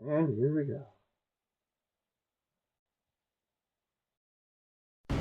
And here we go.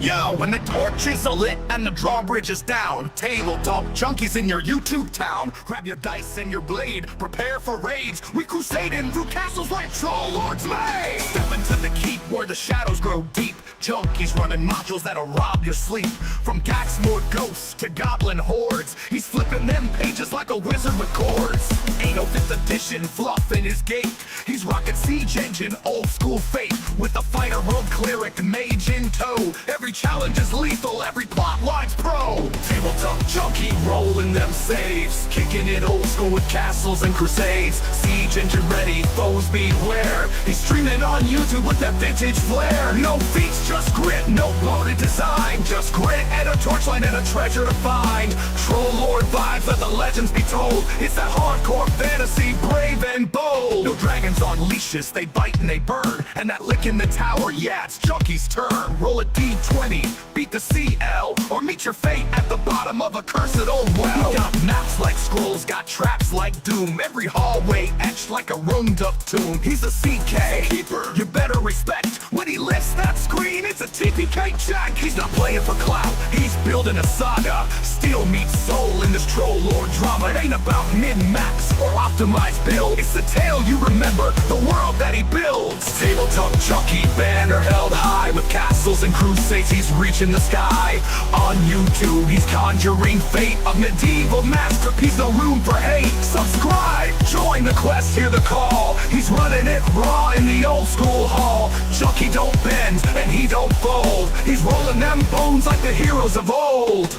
Yo, when the torches are lit and the drawbridge is down, Tabletop Junkies in your YouTube town. Grab your dice and your blade, prepare for raids. We crusading through castles like troll lords made. Step into the keep where the shadows grow deep. Junkies running modules that'll rob your sleep. From Paramoor ghosts to goblin hordes, he's flipping them pages like a wizard with chords. Ain't no 5th edition fluff in his gait. He's rocking siege engine, old school faith, with a fighter rogue cleric mage in tow. Every challenge is lethal, every plot line's pro. Tabletop Junkie rolling them saves, kicking it old school with Castles and Crusades. Siege engine ready, foes beware. He's streaming on YouTube with that vintage flair. No feats, just grit, no bloated design. Just grit and a torchlight and a treasure to find. Troll lord vibes, let the legends be told. It's that hardcore fantasy, brave and bold. No dragons on leashes, they bite and they burn. And that lick in the tower, yeah, it's Junkie's turn. Roll a D20, beat the CL, or meet your fate at the bottom of a cursed old well. Got maps like scrolls, got traps like doom. Every hallway etched like a roomed up tomb. He's a CK keeper, you better respect. When he lifts that screen, it's a TPK check. He's not playing for clout, he's building a saga. Steel meets soul in this troll lord drama. It ain't about min-max or optimized build. It's the tale you remember, the world that he builds. Tabletop Junkie, banner held high, with Castles and Crusades he's reaching the sky. On YouTube he's conjuring fate, a medieval masterpiece, no room for hate. Subscribe, join the quest, hear the call. He's running it raw in the old school hall. Junkie don't bend and he don't fold. He's rolling them bones like the heroes of old.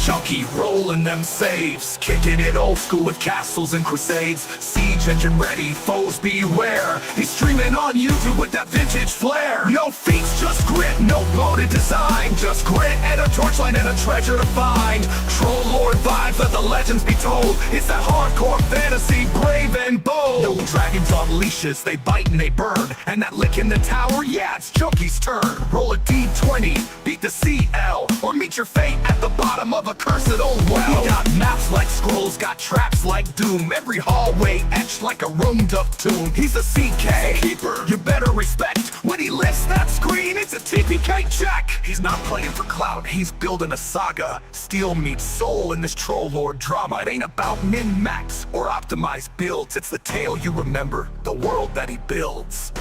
Junkie rolling them saves, kicking it old school with Castles and Crusades. Siege engine ready, foes beware. He's streaming on YouTube with that vintage flair. No feats, just grit, no bloated design. Just grit and a torchlight and a treasure to find. Troll lord vibes, let the legends be told. It's that hardcore fantasy, brave and bold. No dragons on leashes, they bite and they burn. And that lick in the tower, yeah, it's Junkie's turn. Roll a D20, beat the CL, or meet your fate at the bottom of a cursed old well. He got maps like scrolls, got traps like doom. Every hallway etched like a roomed up tomb. He's a CK keeper, you better respect. When he lifts that screen, it's a TPK check. He's not playing for clout, he's building a saga. Steel meets soul in this troll lord drama. It ain't about min-max or optimized builds. It's the tale you remember, the world that he builds.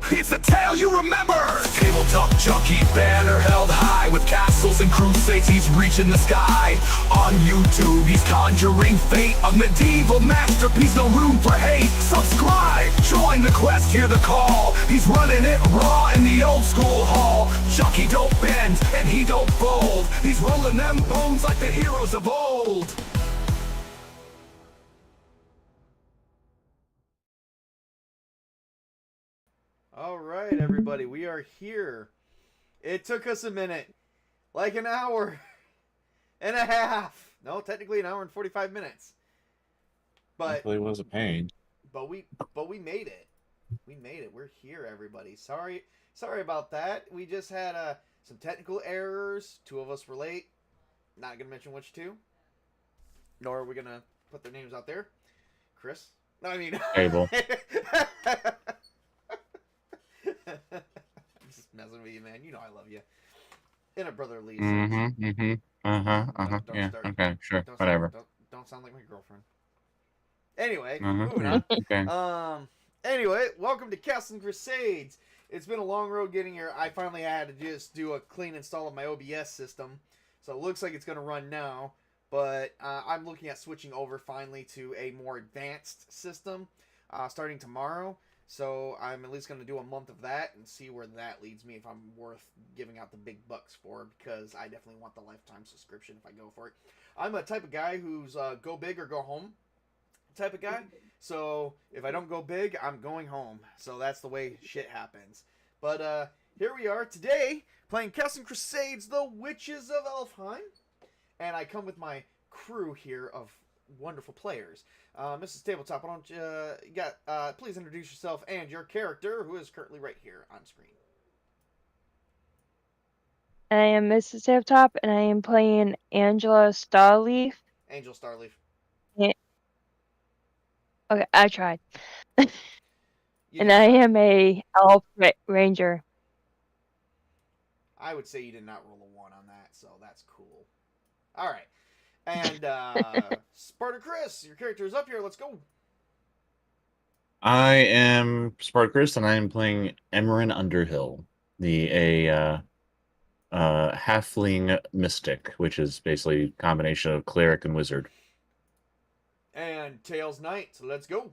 It's a tale you remember. Tabletop Junkie, banner held high, with Castles and Crusades he's reaching the sky. On YouTube he's conjuring fate, a medieval masterpiece, no room for hate. Subscribe, join the quest, hear the call. He's running it raw in the old school hall. Junkie don't bend and he don't fold. He's rolling them bones like the heroes of old. All right, everybody, we are here. It took us a minute, like an hour and a half. No, technically an hour and 45 minutes. But It really was a pain. but we made it. We made it. We're here, everybody. Sorry about that. We just had some technical errors. 2 of us were late. Not gonna mention which 2. Nor are we gonna put their names out there. Chris. No, I mean. Abel. I'm just messing with you, man. You know I love you. In a brotherly sense. Yeah, start. okay, sure, Don't whatever. Don't sound like my girlfriend. Anyway, Uh-huh, moving on. okay. Anyway, welcome to Castles and Crusades. It's been a long road getting here. I finally had to just do a clean install of my OBS system, so it looks like it's going to run now. But I'm looking at switching over finally to a more advanced system starting tomorrow. So I'm at least going to do a month of that and see where that leads me, if I'm worth giving out the big bucks for, because I definitely want the lifetime subscription if I go for it. I'm a type of guy who's go big or go home type of guy. So if I don't go big, I'm going home. So that's the way shit happens. But here we are today playing Castles and Crusades, The Witches of Elfheim. and I come with my crew here of wonderful players. Mrs. Tabletop, why don't you please introduce yourself and your character, who is currently right here on screen. I am Mrs. Tabletop, and I am playing Angela Starleaf. Angel Starleaf. Yeah. Okay, I tried. You And did I try. am a elf ranger. I would say you did not roll a 1 on that, so that's cool. All right. And Spartacus, your character is up here. Let's go. I am Spartacus, and I am playing Emmerin Underhill, a halfling mystic, which is basically a combination of cleric and wizard. And Tails Knight, so let's go.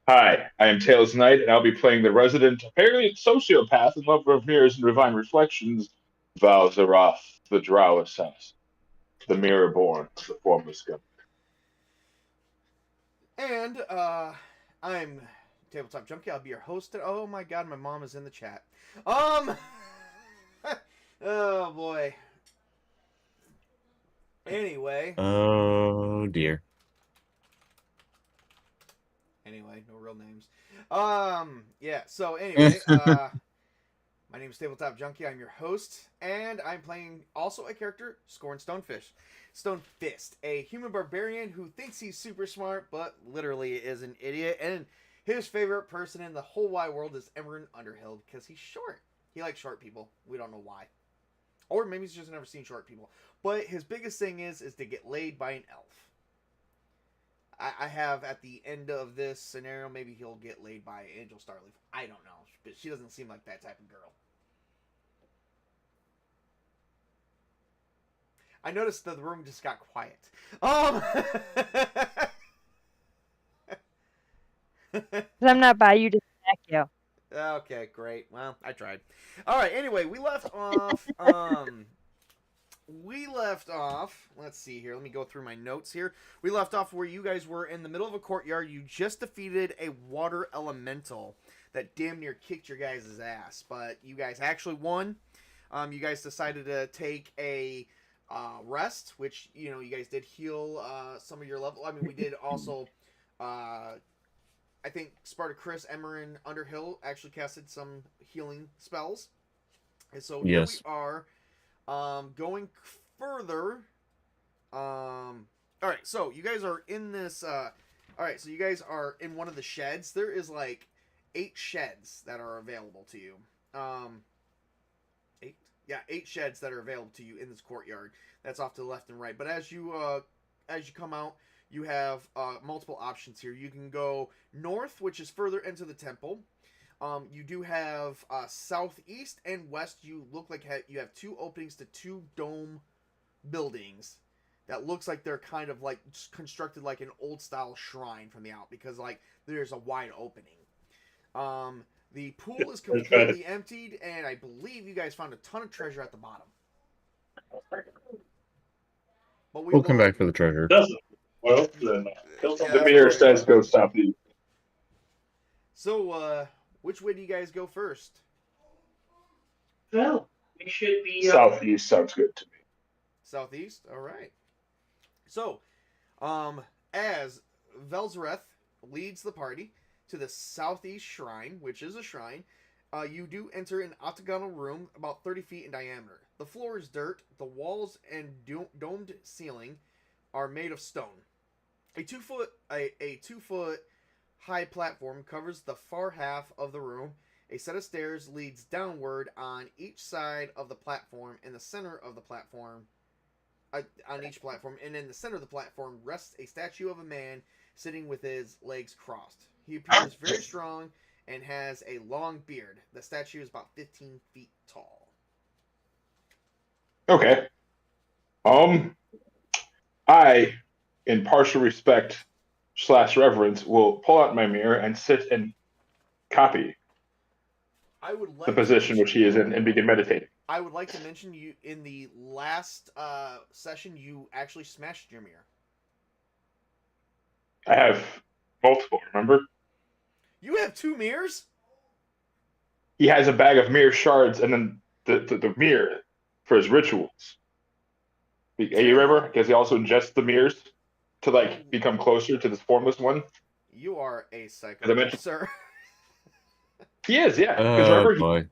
Hi, I am Tails Knight, and I'll be playing the resident, apparently sociopath in love of mirrors and divine reflections, Valzaroth, the Drow assassin, the mirror-born of the former scum. And I'm Tabletop Junkie. I'll be your host. Oh my god, my mom is in the chat. Oh boy. Anyway. Oh dear. Anyway, no real names. Yeah, so anyway, my name is Tabletop Junkie. I'm your host, and I'm playing also a character, Scorn Stonefist, a human barbarian who thinks he's super smart, but literally is an idiot, and his favorite person in the whole wide world is Emmerin Underhill, because he's short. He likes short people. We don't know why. Or maybe he's just never seen short people. But his biggest thing is to get laid by an elf. I have at the end of this scenario, maybe he'll get laid by Angel Starleaf. I don't know, but she doesn't seem like that type of girl. I noticed that the room just got quiet. I'm not by you to smack you. Okay, great. Well, I tried. All right. Anyway, we left off. Let's see here. Let me go through my notes here. We left off where you guys were in the middle of a courtyard. You just defeated a water elemental that damn near kicked your guys' ass, but you guys actually won. You guys decided to take a rest, which you guys did heal some of your level. I mean, we did also. I think Spartacus, Emmerin Underhill actually casted some healing spells. And so here we are going further. Alright, so you guys are in this... Alright, so you guys are in one of the sheds. There is like 8 sheds that are available to you. 8? Yeah, 8 sheds that are available to you in this courtyard. That's off to the left and right. But as you come out, you have multiple options here. You can go north, which is further into the temple. You do have southeast and west. You look like you have 2 openings to 2 dome buildings that looks like they're kind of like constructed like an old style shrine from the out, because like there's a wide opening. The pool is completely emptied, and I believe you guys found a ton of treasure at the bottom. But We'll come back for the treasure. Well, then, the mirror says go southeast. So, which way do you guys go first? Well, we should be... Southeast sounds good to me. Southeast? Alright. So, as Velzareth leads the party to the southeast shrine, which is a shrine, you do enter an octagonal room about 30 feet in diameter. The floor is dirt. The walls and domed ceiling are made of stone. A 2-foot high platform covers the far half of the room. A set of stairs leads downward on each side of the platform. In the center of the platform, on each platform, and in the center of the platform rests a statue of a man sitting with his legs crossed. He appears very strong and has a long beard. The statue is about 15 feet tall. Okay. I, in partial respect / reverence, will pull out my mirror and sit and copy the position which he is in and begin meditating. I would like to mention you in the last session you actually smashed your mirror. I have multiple, remember? You have 2 mirrors? he has a bag of mirror shards and then the mirror for his rituals. You remember? Because he also ingests the mirrors to like become closer to this formless one. You are a As I psycho, mentioned, sir. he is, yeah. Because Oh remember, boy.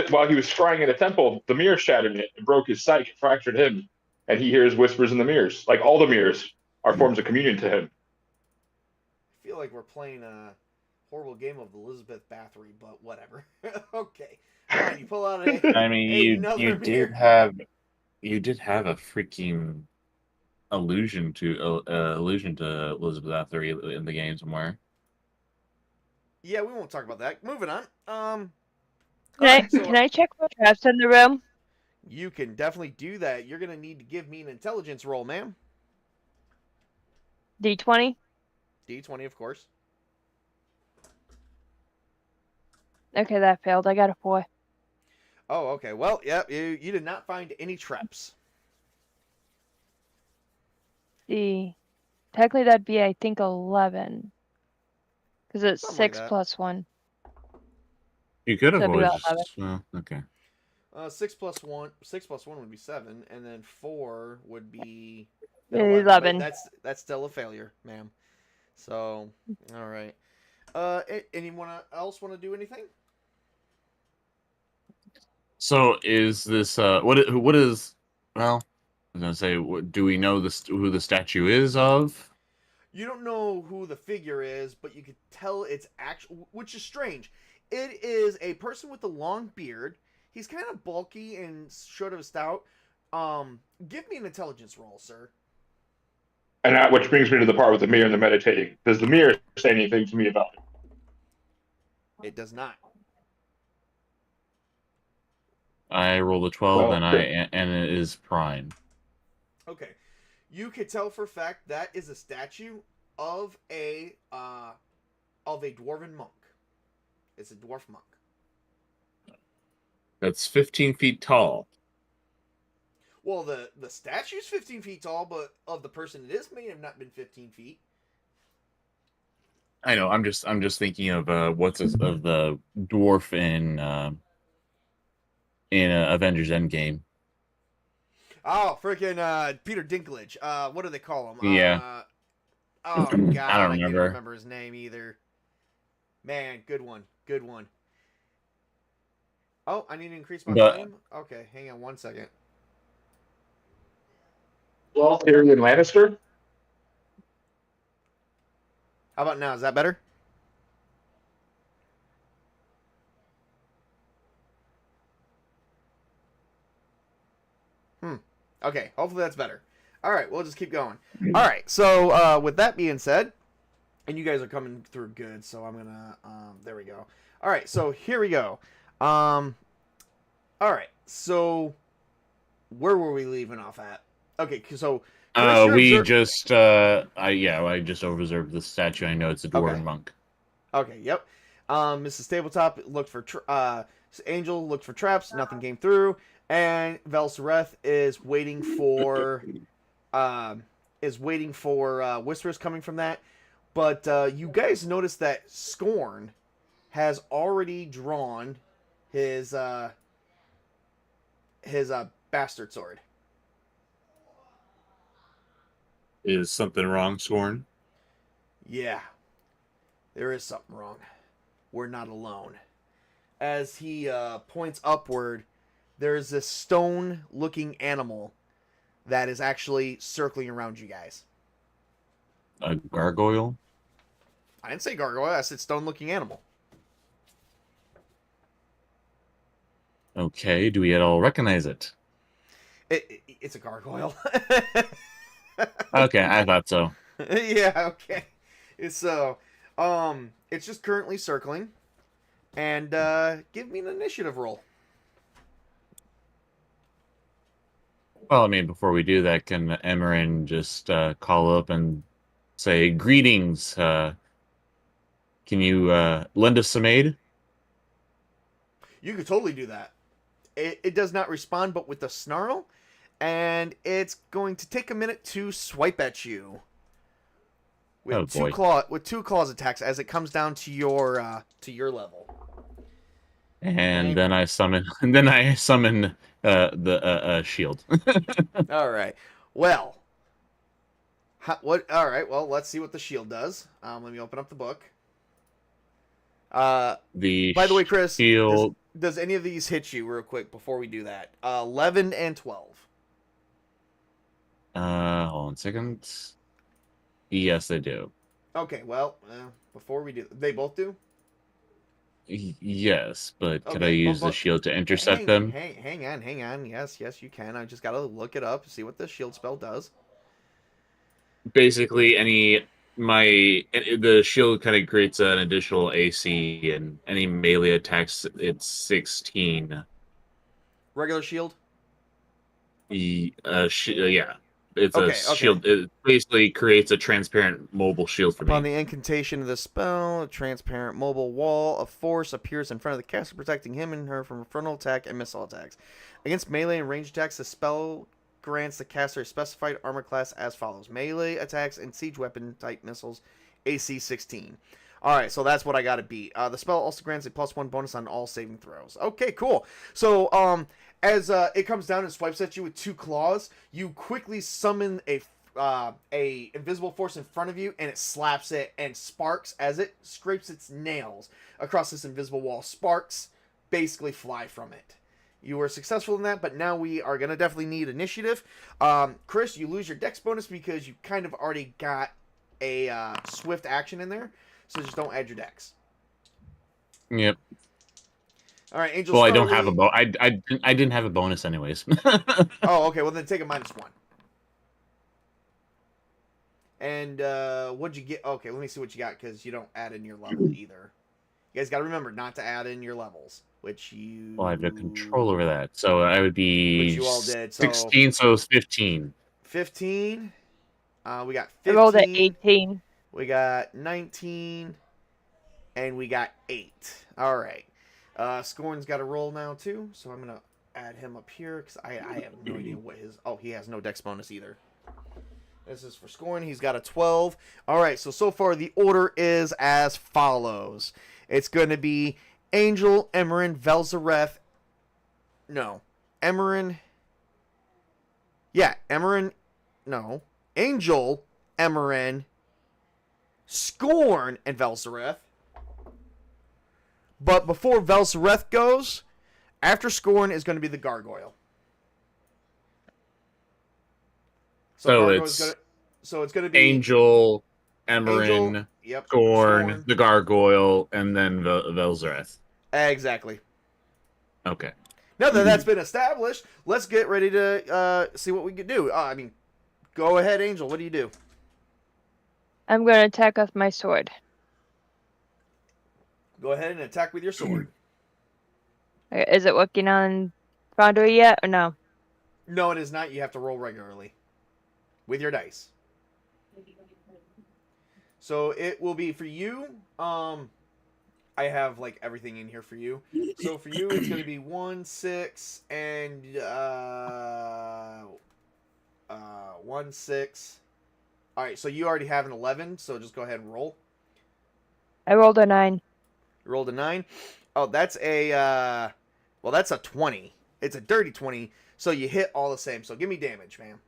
while he was scrying in a temple, the mirror shattered it and broke his sight, fractured him, and he hears whispers in the mirrors. Like all the mirrors are forms of communion to him. I feel like we're playing a horrible game of Elizabeth Bathory, but whatever. Okay. Fine, you pull out I mean, another mirror. you did have a freaking allusion to Elizabeth Bathory in the game somewhere. Yeah, we won't talk about that. Moving on. Can I check for traps in the room? You can definitely do that. You're gonna need to give me an intelligence roll, ma'am. D20. D20, of course. Okay, that failed. I got a 4. Oh, okay. Well, yeah, you did not find any traps. Technically that'd be, I think, 11. Because it's Something like 6 that. plus 1. You could have That'd be always. about Well, okay. 6 plus 1. 6 plus 1 would be 7, and then 4 would be 11. But that's still a failure, ma'am. So, all right. Anyone else want to do anything? So is this what is well? I was gonna say, do we know who the statue is of? You don't know who the figure is, but you could tell it's actual, which is strange. It is a person with a long beard. He's kind of bulky and short of stout. Give me an intelligence roll, sir. And that, which brings me to the part with the mirror and the meditating. Does the mirror say anything to me about it? It does not. I rolled a 12, Well, and it is prime. Okay. You could tell for a fact that is a statue of a dwarven monk. It's a dwarf monk. That's 15 feet tall. Well, the statue's 15 feet tall, but of the person it is may have not been 15 feet. I know. I'm just thinking of of the dwarf in Avengers Endgame. Oh, freaking Peter Dinklage. What do they call him? Yeah. Oh God, I don't can't remember. remember his name either. Man, good one, good one. Oh, I need to increase my volume. Okay, hang on 1 second. Well, Tyrion Lannister. How about now? Is that better? Okay, hopefully that's better. All right, we'll just keep going. All right, so with that being said, and you guys are coming through good, so I'm gonna there we go. All right, so here we go. All right, so where were we leaving off at? Okay, so I just observed the statue. I know it's a dwarven monk. Okay, yep. Mrs. Tabletop looked for Angel looked for traps, nothing came through, and Velsoreth is waiting for whispers coming from that. But you guys notice that Scorn has already drawn his bastard sword. Is something wrong, Scorn? Yeah, there is something wrong. We're not alone. As he points upward, there's this stone-looking animal that is actually circling around you guys. A gargoyle? I didn't say gargoyle. I said stone-looking animal. Okay, do we at all recognize it? It's a gargoyle. Okay, I thought so. Yeah, okay. So, it's just currently circling. And give me an initiative roll. Well, I mean, before we do that, can Emmerin just call up and say, "Greetings, can you lend us some aid?" You could totally do that. It does not respond, but with the snarl, and it's going to take a minute to swipe at you with two claws attacks as it comes down to your level. And then I summon, and then I summon the shield. All right. Well, what? All right. Well, let's see what the shield does. Let me open up the book. The By the way, Chris, shield. does any of these hit you real quick before we do that? 11 and 12. Hold on a second. Yes, they do. Okay. Well, before we do, they both do. Yes, but could I Okay, use the shield to intercept them? Hang on. Yes, you can. I just gotta look it up, see what the shield spell does. Basically, the shield kind of creates an additional AC, and any melee attacks, it's 16. Regular shield. Yeah, it's Okay, a shield. It basically creates a transparent mobile shield for Upon me. the incantation of the spell, a transparent mobile wall of force appears in front of the caster, protecting him and her from frontal attack and missile attacks. Against melee and ranged attacks, the spell grants the caster a specified armor class as follows: melee attacks and siege weapon type missiles, AC 16. All right, so that's what I got to beat. The spell also grants a +1 bonus on all saving throws. Okay, cool. So, as it comes down and swipes at you with 2 claws, you quickly summon a invisible force in front of you, and it slaps it, and sparks as it scrapes its nails across this invisible wall. Sparks basically fly from it. You were successful in that, but now we are gonna definitely need initiative. Chris, you lose your dex bonus because you kind of already got a swift action in there, so just don't add your dex. Yep. All right, Angel. Well, I don't have a I didn't have a bonus anyways. Oh, okay. Well, then take a -1. And what'd you get? Okay, let me see what you got, because you don't add in your level either. You guys got to remember not to add in your levels, which you... Well, I have no control over that. So I would be Which you all did. So 16, so it's 15. 15. We got 15. I rolled at 18. We got 19. And we got 8. All right. Scorn's got a roll now, too. So I'm going to add him up here, because I have no idea what his... Oh, he has no dex bonus either. This is for Scorn. He's got a 12. All right, so far the order is as follows. It's going to be Angel, Emmerin, Velzareth. No. Emmerin. Yeah, Emmerin. No. Angel, Emmerin, Scorn, and Velzareth. But before Velzareth goes, after Scorn is going to be the Gargoyle. So it's going to be Angel, Emmerin, yep, Scorn, the Gargoyle, and then Velzareth. Exactly. Okay. Now that that's been established, let's get ready to see what we can do. Go ahead, Angel. What do you do? I'm going to attack with my sword. Go ahead and attack with your sword. Is it working on Foundry yet, or no? No, it is not. You have to roll regularly with your dice. So it will be for you. I have like everything in here for you. So for you, it's going to be 1, 6, and 1, 6. All right. So you already have an 11. So just go ahead and roll. I rolled a 9. You rolled a 9. Oh, that's a that's a 20. It's a dirty 20. So you hit all the same. So give me damage, man.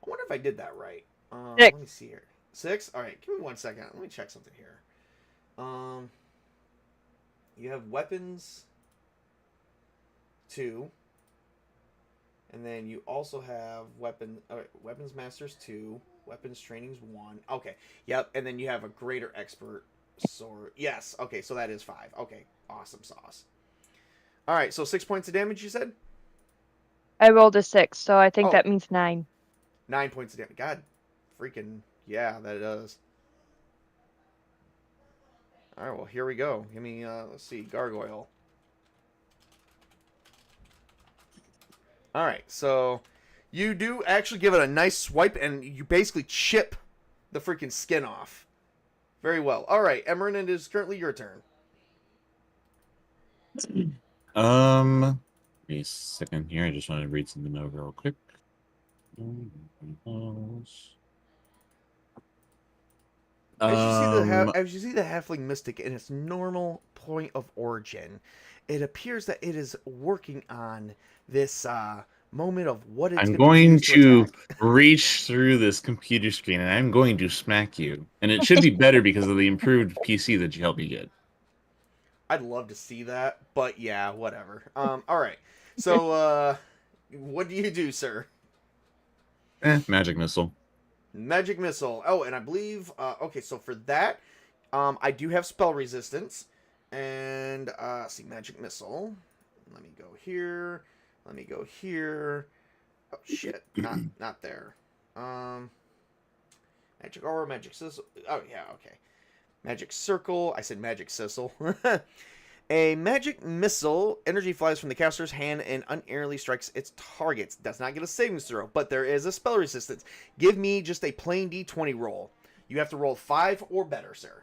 I wonder if I did that right. 6. Let me see here. 6? All right, give me 1 second. Let me check something here. You have weapons 2, and then you also have weapons masters 2, weapons trainings 1. Okay, yep, and then you have a greater expert sword. Yes, okay, so that is 5. Okay, awesome sauce. All right, so 6 points of damage. You said I rolled a 6, so I think that means 9. 9 points of damage. God, freaking yeah, that does. All right, well, here we go. Give me, let's see, Gargoyle. All right, so you do actually give it a nice swipe, and you basically chip the freaking skin off. Very well. All right, Emmerin, it is currently your turn. Give me a second here. I just want to read something over real quick. As you see the halfling mystic in its normal point of origin, it appears that it is working on this moment of what it's I'm going going to to attack. reach through this computer screen and I'm going to smack you. And it should be better because of the improved PC that you helped me get. I'd love to see that, but yeah, whatever. All right. So, what do you do, sir? Magic missile. Magic missile. Oh, and I believe. Okay, so for that, I do have spell resistance, and see, magic missile. Let me go here. Let me go here. Oh shit! Not there. Magic aura, magic sizzle. Oh yeah, okay. Magic circle. I said magic sizzle. A magic missile energy flies from the caster's hand and unerringly strikes its targets. Does not get a saving throw, but there is a spell resistance. Give me just a plain d20 roll. You have to roll 5 or better, sir.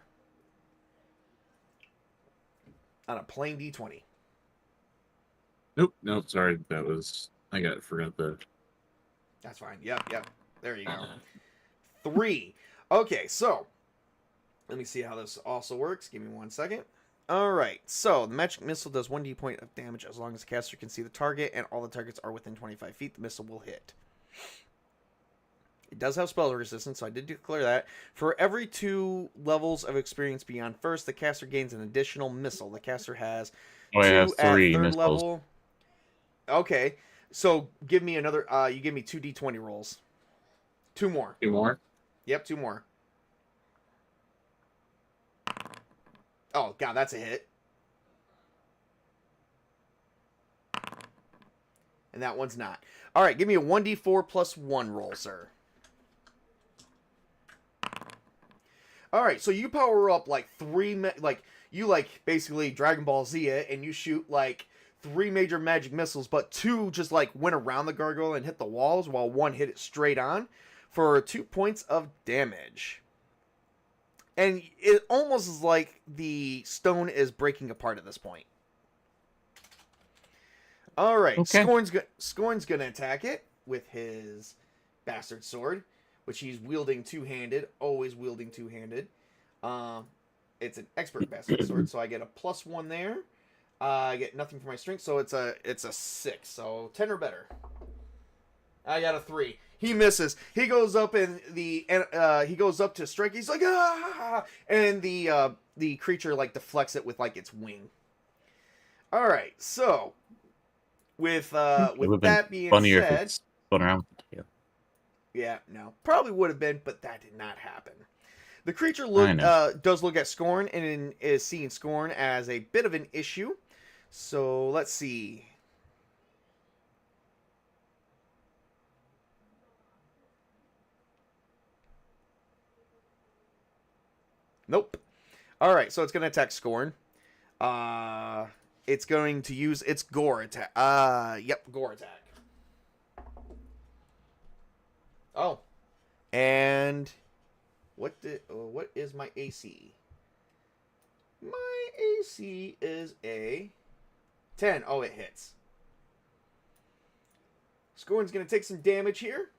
On a plain d20. Nope, sorry, forgot the... That's fine. Yep. There you go. 3. Okay, so let me see how this also works. Give me 1 second. Alright, so the magic missile does 1d point of damage as long as the caster can see the target and all the targets are within 25 feet. The missile will hit. It does have spell resistance, so I did declare that. For every 2 levels of experience beyond first, the caster gains an additional missile. The caster has 2 have 3 at 3rd missiles. level. Okay, so give me another, you give me 2 d20 rolls. 2 more. 2 more? Yep, 2 more. Oh, God, that's a hit. And that one's not. All right, give me a 1d4 plus 1 roll, sir. All right, so you power up like 3... basically Dragon Ball Z it, and you shoot, 3 major magic missiles, but 2 just, went around the gargoyle and hit the walls, while 1 hit it straight on for 2 points of damage. And it almost is like the stone is breaking apart at this point. All right, okay. Scorn's gonna attack it with his bastard sword, which he's wielding two-handed, always wielding two-handed. It's an expert bastard sword, so I get a +1 there. I get nothing for my strength, so it's a 6, so 10 or better. I got a 3. He misses. He goes up and he goes up to strike. He's like, ah! And the creature deflects it with its wing. All right. So with that being funnier said, if it's spun around. yeah, no, probably would have been, but that did not happen. The creature does look at Scorn and is seeing Scorn as a bit of an issue. So let's see. Nope. All right, so it's going to attack Scorn. It's going to use its gore attack. Yep, gore attack. Oh. And what is my AC? My AC is a 10. Oh, it hits. Scorn's going to take some damage here.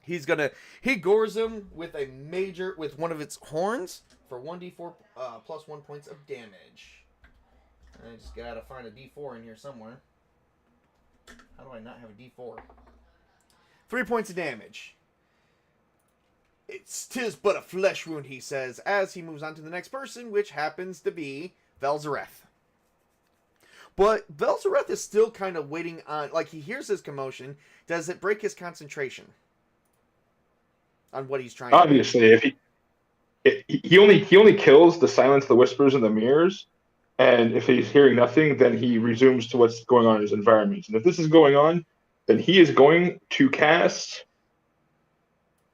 He gores him with with one of its horns for 1d4 plus 1 points of damage. I just gotta find a d4 in here somewhere. How do I not have a d4? 3 points of damage. "'Tis but a flesh wound," he says, as he moves on to the next person, which happens to be Velzareth. But Velzareth is still kind of waiting on, he hears his commotion. Does it break his concentration on what he's trying Obviously, to do? If he only kills the silence, the whispers, and the mirrors, and if he's hearing nothing, then he resumes to what's going on in his environment. And if this is going on, then he is going to cast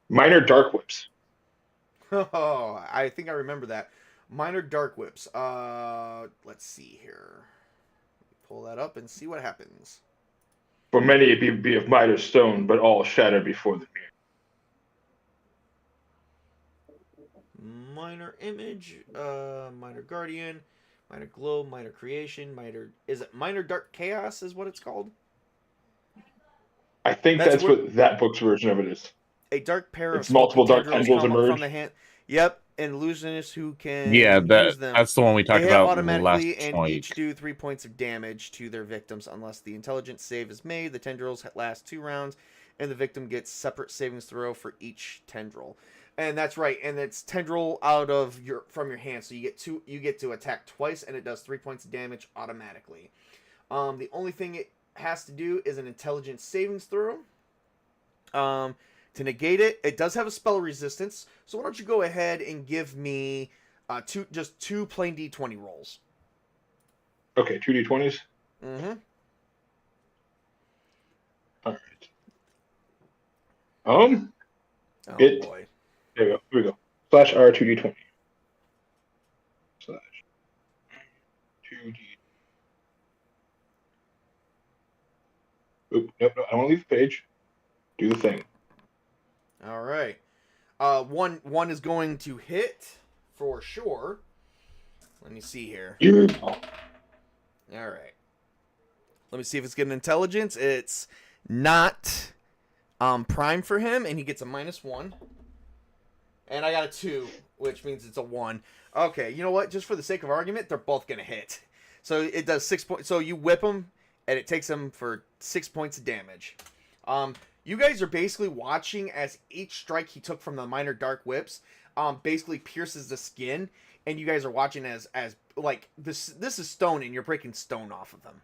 Minor Dark Whips. Oh, I think I remember that. Minor Dark Whips. Let's see here. Pull that up and see what happens. For many, it be of Mitre Stone, but all shatter before the mirror. Minor Image, Minor Guardian, Minor Glow, Minor Creation, is it Minor Dark Chaos is what it's called? I think that's what that book's version of it is. A dark pair it's of multiple dark tendrils tendrils come up emerge from the hand. Yep, and illusionists who can Yeah, use them. that's the one we They talked hit about automatically last and week. each do 3 points of damage to their victims unless the intelligence save is made. The tendrils last 2 rounds, and the victim gets separate savings throw for each tendril. And that's right, and it's tendril from your hand, so you get to attack twice, and it does 3 points of damage automatically. The only thing it has to do is an intelligence savings throw. To negate it, it does have a spell resistance. So why don't you go ahead and give me two plain D20 rolls. Okay, 2d20s. Mm-hmm. All right. Oh It. boy. There we go. Here we go. Slash R 2d20. Slash 2d. Oop, nope, no, I don't want to leave the page. Do the thing. All right. One is going to hit for sure. Let me see here. Oh, All right. Let me see if it's getting intelligence. It's not prime for him, and he gets a -1. And I got a 2, which means it's a 1. Okay, you know what? Just for the sake of argument, they're both going to hit. So it does 6 points. So you whip him, and it takes him for 6 points of damage. You guys are basically watching as each strike he took from the minor dark whips basically pierces the skin, and you guys are watching as like this is stone, and you're breaking stone off of them.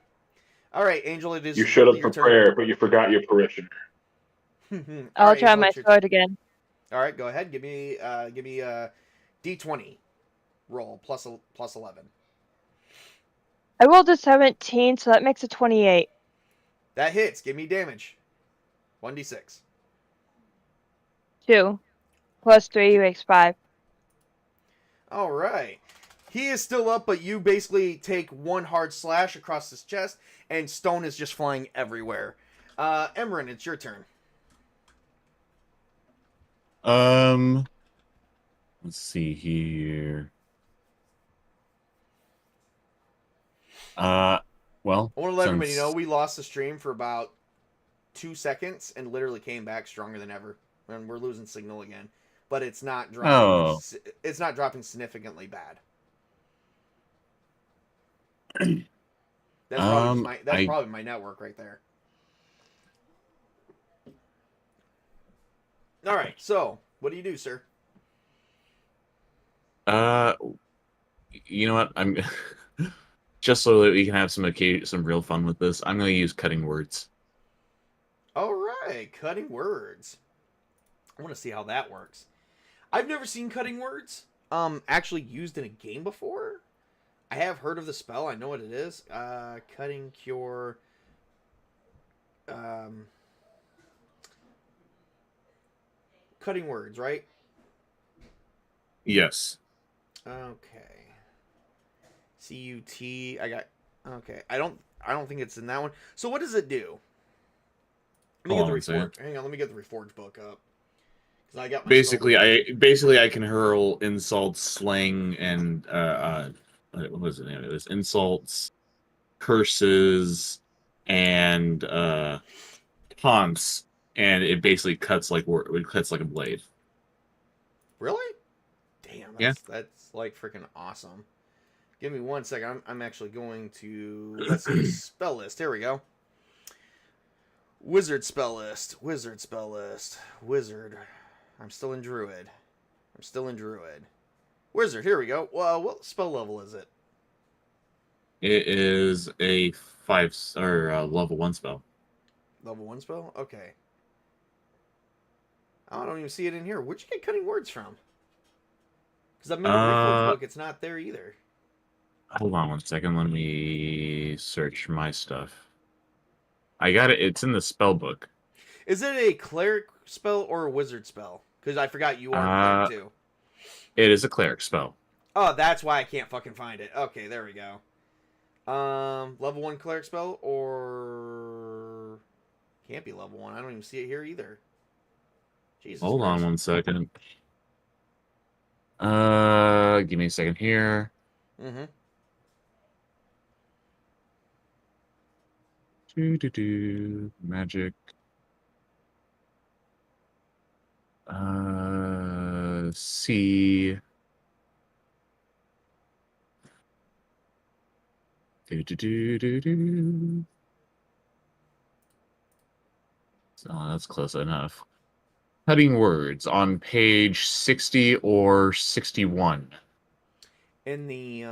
All right, Angel, it is you showed up your for turn. prayer, but you forgot your parishioner. I'll try my sword again. All right, go ahead. Give me a D20 roll plus 11. I rolled a 17, so that makes a 28. That hits. Give me damage. 1d6. 2 plus 3 makes 5. All right. He is still up, but you basically take one hard slash across his chest, and stone is just flying everywhere. Emran, it's your turn. Let's see here. Well, I want to let everybody know we lost the stream for about 2 seconds and literally came back stronger than ever. And we're losing signal again, but it's not dropping. Oh. It's not dropping significantly bad. That's probably my network right there. All right, so what do you do, sir? You know what? I'm just so that we can have some real fun with this. I'm going to use cutting words. All right, cutting words. I want to see how that works. I've never seen cutting words actually used in a game before. I have heard of the spell. I know what it is. Cutting cure. Cutting words, right? Yes. Okay. CUT. Okay. I don't think it's in that one. So what does it do? Let me get the reforge. Hang on, let me get the reforge book up. Because I got my basically I can hurl insults, slang, and what was the name of it? It was insults, curses, and taunts, and it basically cuts like a blade. Really? Damn, that's like freaking awesome. Give me 1 second. I'm actually going to let's see spell list. Here we go. Wizard spell list. Wizard spell list. Wizard. I'm still in Druid. Wizard. Here we go. Well, what spell level is it? It is a 5-star level 1 spell. Level 1 spell? Okay. I don't even see it in here. Where'd you get cutting words from? Because I'm in the reforge book. It's not there either. Hold on 1 second. Let me search my stuff. I got it. It's in the spell book. Is it a cleric spell or a wizard spell? Because I forgot you are a cleric too. It is a cleric spell. Oh, that's why I can't fucking find it. Okay, there we go. Level 1 cleric spell or can't be level 1. I don't even see it here either. Jesus. Hold Christ. on 1 second. Give me a second here. Mm-hmm. Magic. Let's see. Do. Oh, that's close enough. Cutting words on page 60 or 61. In the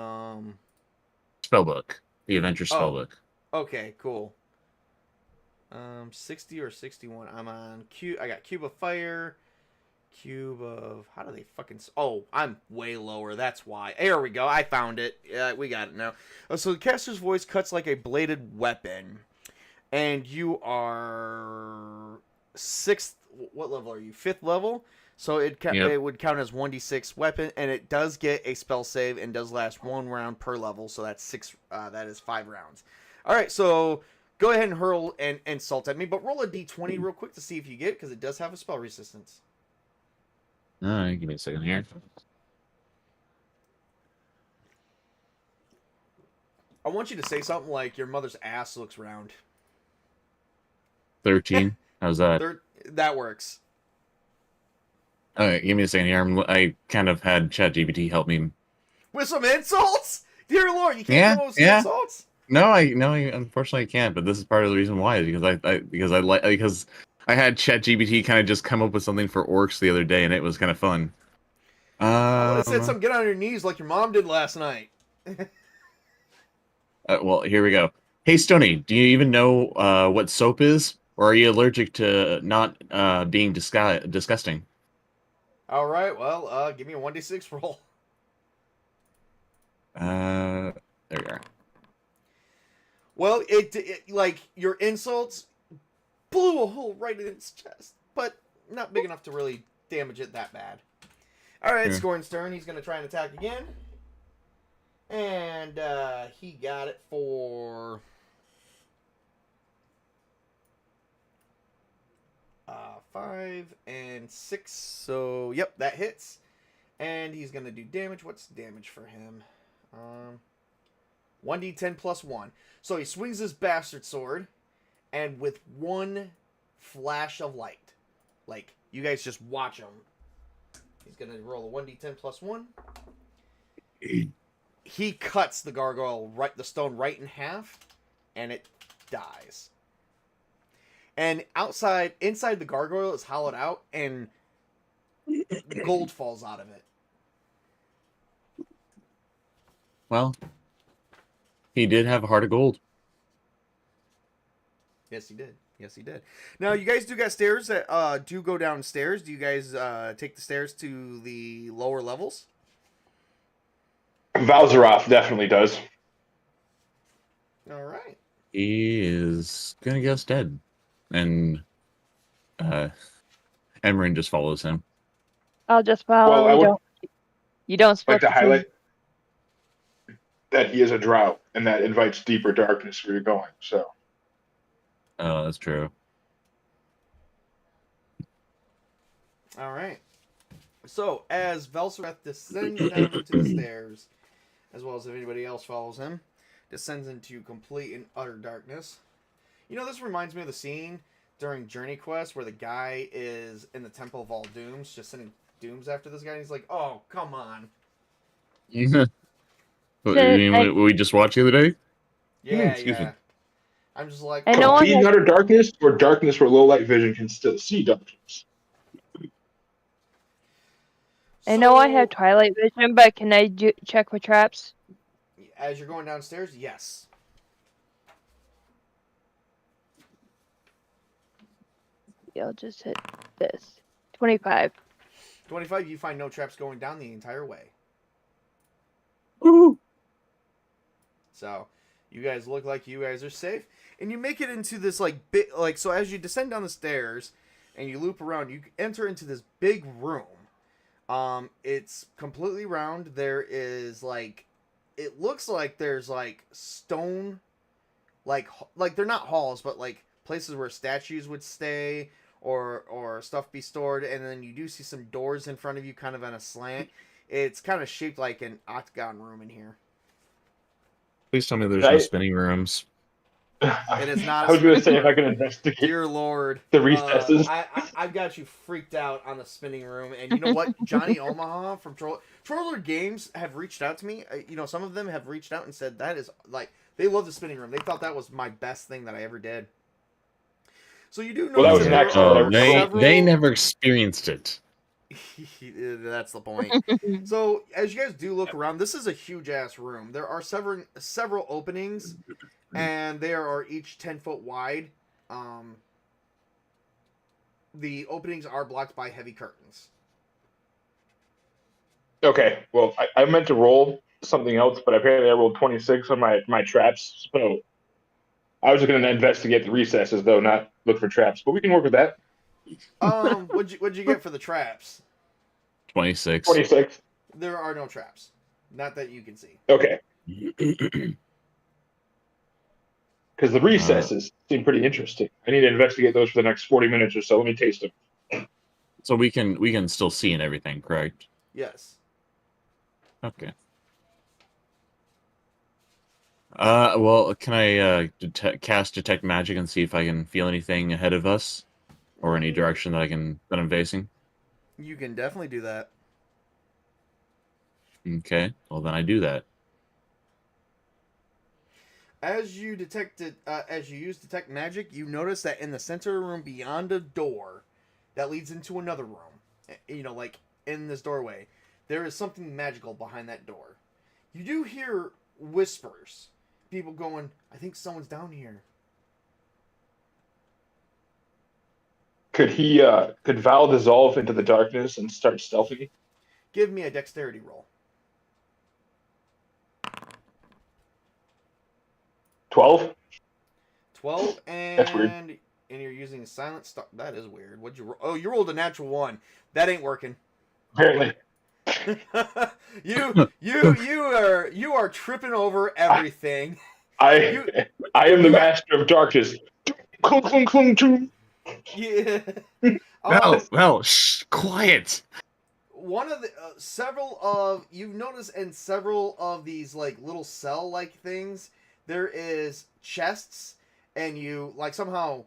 Spellbook. The Adventure Oh, Spellbook. okay, cool. 60 or 61. I'm on I got Cube of Fire. Cube of... How do they fucking... Oh, I'm way lower. That's why. There we go. I found it. Yeah, we got it now. So the caster's voice cuts like a bladed weapon. And you are... 6th... What level are you? 5th level? So it would count as 1d6 weapon. And it does get a spell save and does last 1 round per level. So that's 6... that is 5 rounds. Alright, so... Go ahead and hurl and insult at me. But roll a d20 real quick to see if you get it. Because it does have a spell resistance. Alright, give me a second here. I want you to say something like your mother's ass looks round. 13. How's that? That works. Alright, give me a second here. I kind of had ChatGPT help me. With some insults? Dear Lord, you can't come up with some insults? No, I unfortunately can't. But this is part of the reason why, is because I had ChatGPT kind of just come up with something for orcs the other day, and it was kind of fun. I would have said something, get on your knees like your mom did last night. Well, here we go. Hey, Stony, do you even know what soap is? Or are you allergic to not being disgusting? All right, well, give me a 1d6 roll. There we are. Well, it like, your insults blew a hole right in its chest, but not big enough to really damage it that bad. All right, Scorn's turn. He's going to try and attack again. And he got it for 5 and 6. So, yep, that hits. And he's going to do damage. What's damage for him? 1d10 plus 1. So he swings his bastard sword, and with one flash of light, like, you guys just watch him. He's going to roll a 1d10 plus 1. He cuts the gargoyle, the stone right in half, and it dies. And inside the gargoyle is hollowed out, and gold falls out of it. Well, he did have a heart of gold. Yes, he did. Yes, he did. Now, you guys do got stairs that do go downstairs. Do you guys take the stairs to the lower levels? Valzeroth definitely does. All right. He is gonna guess dead, and Emran just follows him. I'll just follow. Well, you don't like split to highlight that he is a drow, and that invites deeper darkness where you're going. So, Oh, that's true. All right. So, as Valserath descends down into the stairs, as well as if anybody else follows him, descends into complete and utter darkness. You know, this reminds me of the scene during Journey Quest where the guy is in the Temple of All Dooms, just sending dooms after this guy, and he's like, oh, come on. What we just watched the other day? Yeah, excuse me. I'm just like, And no one complete has- utter darkness, or darkness where low light vision can still see darkness. I know I have Twilight Vision, but can I check for traps? As you're going downstairs, yes. Yeah, I'll just hit this. 25. 25, you find no traps going down the entire way. Woo! So, you guys look like you guys are safe. And you make it into this, like, big, like, so as you descend down the stairs and you loop around, you enter into this big room. It's completely round. There is, like, it looks like there's, like, stone, like they're not halls, but, like, places where statues would stay or stuff be stored. And then you do see some doors in front of you kind of on a slant. It's kind of shaped like an octagon room in here. Please tell me there's no spinning rooms. It is not I a was going to say spinning if I can room. investigate Dear Lord. the recesses. I've got you freaked out on the spinning room. And you know what? Johnny Omaha from Troller Games have reached out to me. Some of them have reached out and said that is, like, they love the spinning room. They thought that was my best thing that I ever did. So you do Well, that notice was an there accident. are several... They never experienced it. That's the point. So as you guys do look around, this is a huge ass room. There are several openings, and they are each 10 foot wide. The openings are blocked by heavy curtains. Okay, well, I meant to roll something else, but apparently I rolled 26 on my traps. So I was just going to investigate the recesses, though, not look for traps. But we can work with that. What'd you get for the traps? 26. 26. There are no traps, not that you can see. Okay, because the recesses seem pretty interesting. I need to investigate those for the next 40 minutes or so. Let me taste them. So we can still see and everything, correct? Yes. Okay. Well, can I cast detect magic and see if I can feel anything ahead of us, or any direction that I'm facing? You can definitely do that. Okay. Well, then I do that. As you use detect magic, you notice that in the center of the room, beyond a door that leads into another room, like in this doorway, there is something magical behind that door. You do hear whispers, people going, "I think someone's down here." Could Val dissolve into the darkness and start stealthing? Give me a dexterity roll. 12? 12 That's weird. and you're using silent star. That is weird. What'd you roll? Oh, you rolled a natural 1. That ain't working. Apparently. you are tripping over everything. I am the master of darkness. Clunk, clunk, clunk, clunk. Yeah. Well, shh, quiet. One of the you've noticed in several of these like little cell like things, there is chests, and you like somehow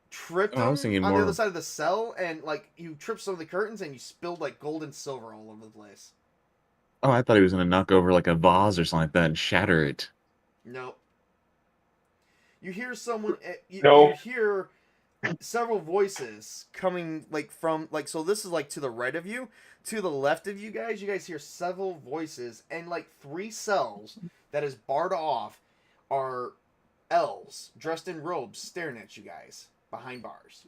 tripped I was them thinking on the more- other side of the cell, and like you tripped some of the curtains, and you spilled like gold and silver all over the place. Oh, I thought he was gonna knock over like a vase or something like that and shatter it. Nope. You hear someone. No. You hear several voices coming like from like, so this is like to the right of you, to the left of you guys. You guys hear several voices, and like 3 cells that is barred off are elves dressed in robes staring at you guys behind bars.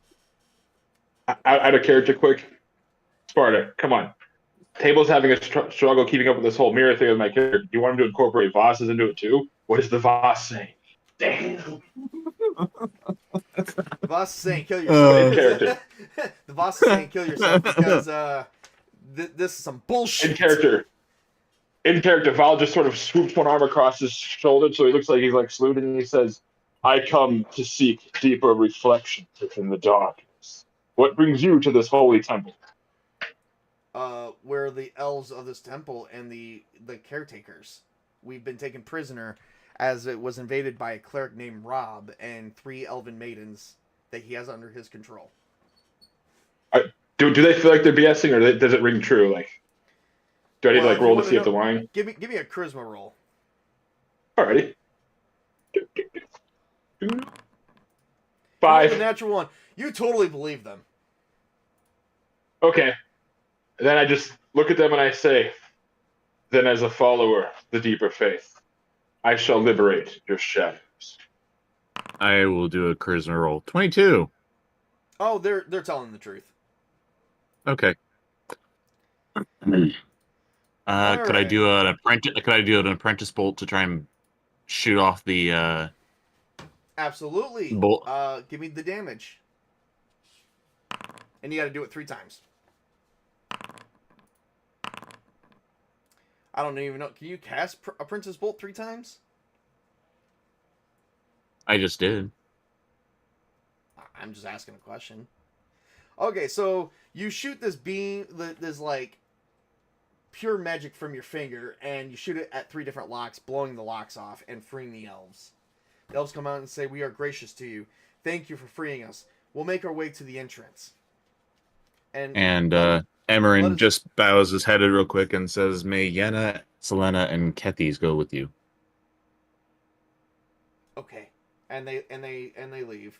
Out of character, quick. Sparta, come on. Table's having a struggle keeping up with this whole mirror thing with my character. Do you want him to incorporate vases into it too? What does the vase say? Damn. The boss is saying kill In yourself. character. The boss is saying kill yourself because this is some bullshit. In character, Val just sort of swoops one arm across his shoulder so he looks like he's like saluting, and he says, "I come to seek deeper reflection in the darkness. What brings you to this holy temple?" Where the elves of this temple and the caretakers. We've been taken prisoner as it was invaded by a cleric named Rob and 3 elven maidens that he has under his control. Do they feel like they're BSing, or does it ring true? Like, do I need to like if you roll to wanna see if know- they're lying? Give me a charisma roll. Alrighty. You rolled a 5. natural 1. You totally believe them. Okay. And then I just look at them and I say, "Then as a follower, the deeper faith, I shall liberate your shadows." I will do a charisma roll. 22. Oh, they're telling the truth. Okay. Could I do an apprentice? Could I do an apprentice bolt to try and shoot off the? Absolutely. Bolt. Give me the damage. And you got to do it 3 times. I don't even know. Can you cast Apprentice Bolt 3 times? I just did. I'm just asking a question. Okay, so you shoot this beam, this like pure magic from your finger, and you shoot it at 3 different locks, blowing the locks off and freeing the elves. The elves come out and say, "We are gracious to you. Thank you for freeing us. We'll make our way to the entrance." And Amarin let us- just bows his head real quick and says, "May Yenna, Selena, and Kethys go with you." okay, and they leave.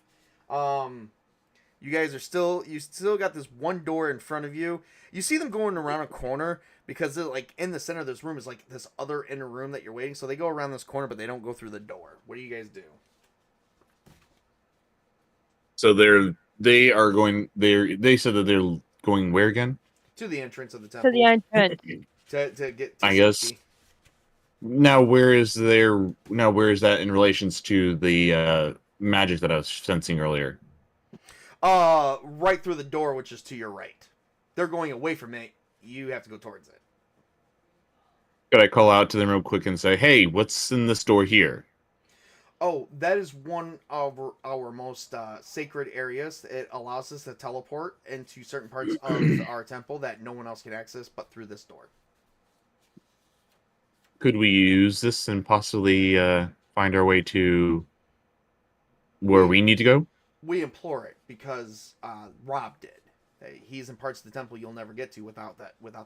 You guys are you still got this one door in front of you. You see them going around a corner because they're like in the center of this room is like this other inner room that you're waiting. So they go around this corner, but they don't go through the door. What do you guys do? So they said that they're going where again? To the entrance of the To temple. the entrance. To get to I guess. safety. Now where is that in relations to the magic that I was sensing earlier? Right through the door, which is to your right. They're going away from it. You have to go towards it. Could I call out to them real quick and say, "Hey, what's in this door here?" Oh, that is one of our most sacred areas. It allows us to teleport into certain parts of our temple that no one else can access but through this door. Could we use this and possibly find our way to where we need to go? We implore it because Rob did. He's in parts of the temple you'll never get to without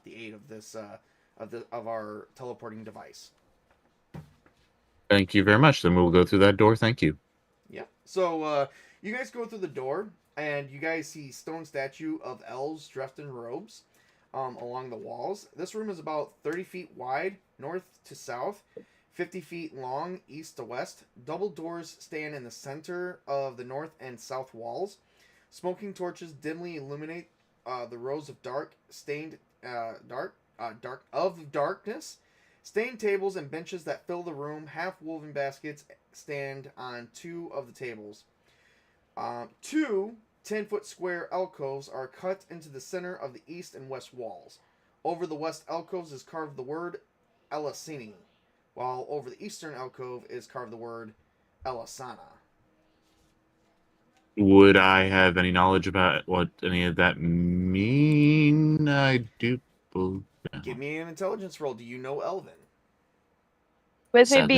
the aid of this of our teleporting device. Thank you very much. Then we'll go through that door. Thank you. Yeah. So you guys go through the door, and you guys see stone statue of elves dressed in robes along the walls. This room is about 30 feet wide, north to south, 50 feet long, east to west. Double doors stand in the center of the north and south walls. Smoking torches dimly illuminate the rows of darkness. Stained tables and benches that fill the room. Half-woven baskets stand on two of the tables. Two 10-foot square alcoves are cut into the center of the east and west walls. Over the west alcoves is carved the word Elasini, while over the eastern alcove is carved the word Elasana. Would I have any knowledge about what any of that mean? I do believe. Give me an intelligence roll. Do you know Elven? With me Sadly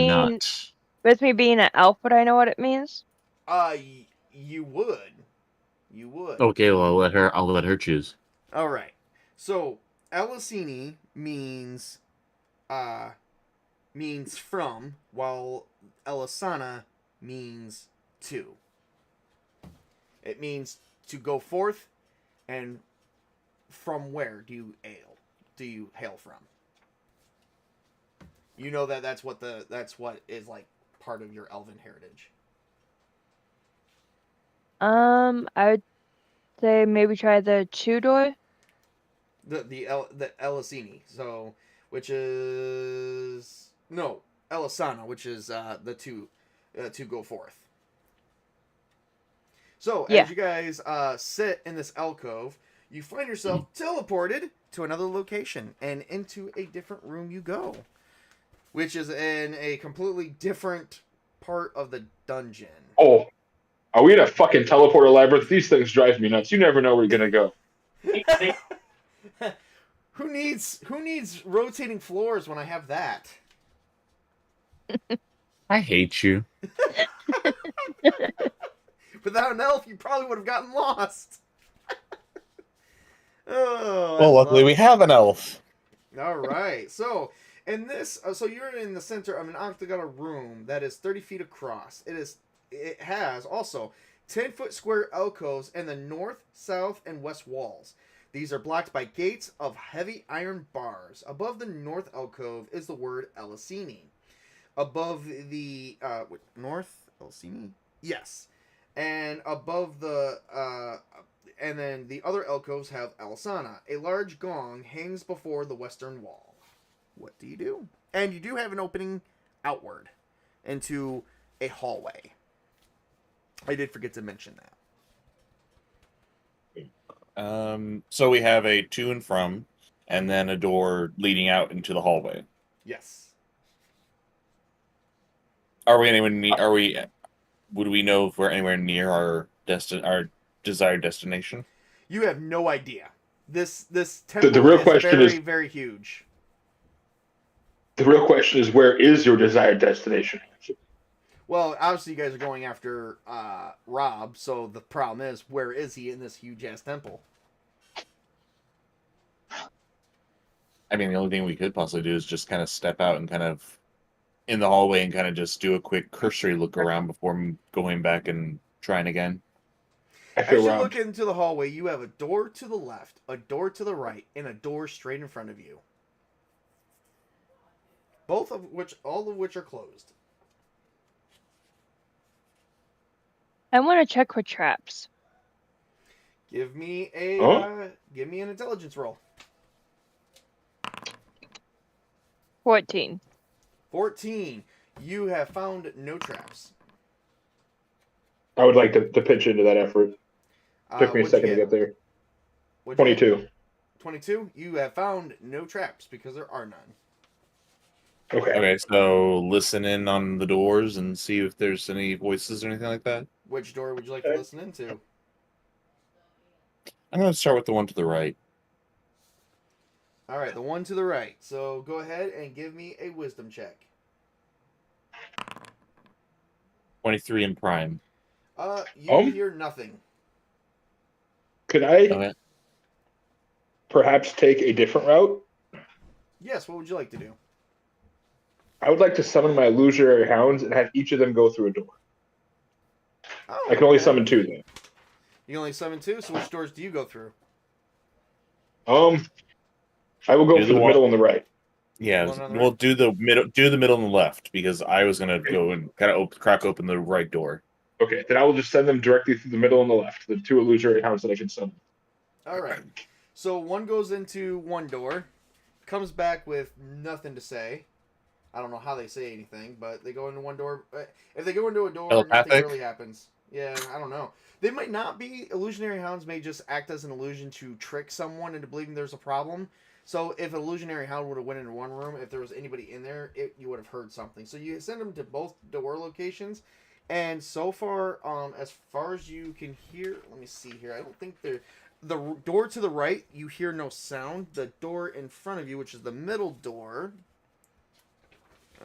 being not. an elf, would I know what it means? You would. You would. Okay, well, I'll let her choose. All right. So Elasini means from, while Elasana means to. It means to go forth, and from where do you hail from? You know that's what is like part of your elven heritage. I would say maybe try the two door. The Elasini, so which is no Elasana, which is the two to go forth. So Yeah. as you guys sit in this alcove, you find yourself teleported to another location, and into a different room you go, which is in a completely different part of the dungeon. Oh, are we in a fucking teleporter labyrinth? These things drive me nuts. You never know where you're gonna go. Who needs rotating floors when I have that? I hate you. Without an elf, you probably would have gotten lost. Oh, Well, luckily we have an elf. All right. So, in this, so you're in the center of an octagonal room that is 30 feet across. It has also 10-foot square alcoves in the north, south, and west walls. These are blocked by gates of heavy iron bars. Above the north alcove is the word Elasini. Above the north Elasini? Yes. And above the and then the other alcoves have Elasana. A large gong hangs before the western wall. What do you do? And you do have an opening outward into a hallway. I did forget to mention that. So we have a to and from, and then a door leading out into the hallway. Yes. Are we anywhere near? Would we know if we're anywhere near our desired destination? You have no idea. This temple The real is question very, is- very huge. The real question is, where is your desired destination? Well, obviously you guys are going after Rob, so the problem is, where is he in this huge ass temple? I mean, the only thing we could possibly do is just kind of step out and kind of in the hallway and kind of just do a quick cursory look around before going back and trying again. I feel As you robbed. look into the hallway, you have a door to the left, a door to the right, and a door straight in front of you. All of which are closed. I want to check for traps. Give me an intelligence roll. 14. 14. You have found no traps. I would like to pitch into that effort. Took me a What'd you second to get there. What'd you get? 22. 22. You have found no traps because there are none. Okay. Okay, so listen in on the doors and see if there's any voices or anything like that. Which door would you like to listen into? I'm going to start with the one to the right. All right, the one to the right. So go ahead and give me a wisdom check. 23 in prime. You hear nothing. Could I Okay. perhaps take a different route? Yes, what would you like to do? I would like to summon my illusionary hounds and have each of them go through a door. Oh, I can only okay. summon 2 then. You can only summon 2, so which doors do you go through? I will go Do for the the middle and the right. Yeah, One on the we'll right? do the middle and the left because I was gonna go and kind of crack open the right door. Okay, then I will just send them directly through the middle and the left. The 2 illusionary hounds that I can summon. All right. So one goes into one door, comes back with nothing to say. I don't know how they say anything, but they go into one door. If they go into a door, nothing Telepathic? really happens. Yeah, I don't know. They might not be. Illusionary hounds may just act as an illusion to trick someone into believing there's a problem. So if an illusionary hound would have went into one room, if there was anybody in there, you would have heard something. So you send them to both door locations, and so far as you can hear, let me see here. I don't think the door to the right, you hear no sound. The door in front of you, which is the middle door,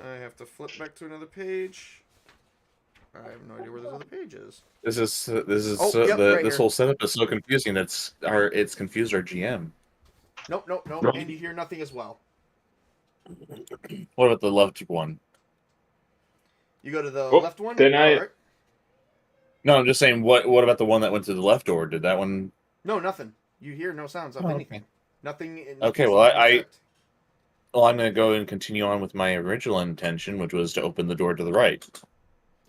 I have to flip back to another page. I have no idea where this other page is. This Right whole setup is so confusing. It's confused our GM. Nope. And you hear nothing as well. What about the left one? You go to the Oh, left one? then I- All right. No, I'm just saying. What about the one that went to the left door? Did that one? No, nothing. You hear no sounds of Oh, anything. okay. Nothing. Okay, well, Well, I'm going to go and continue on with my original intention, which was to open the door to the right.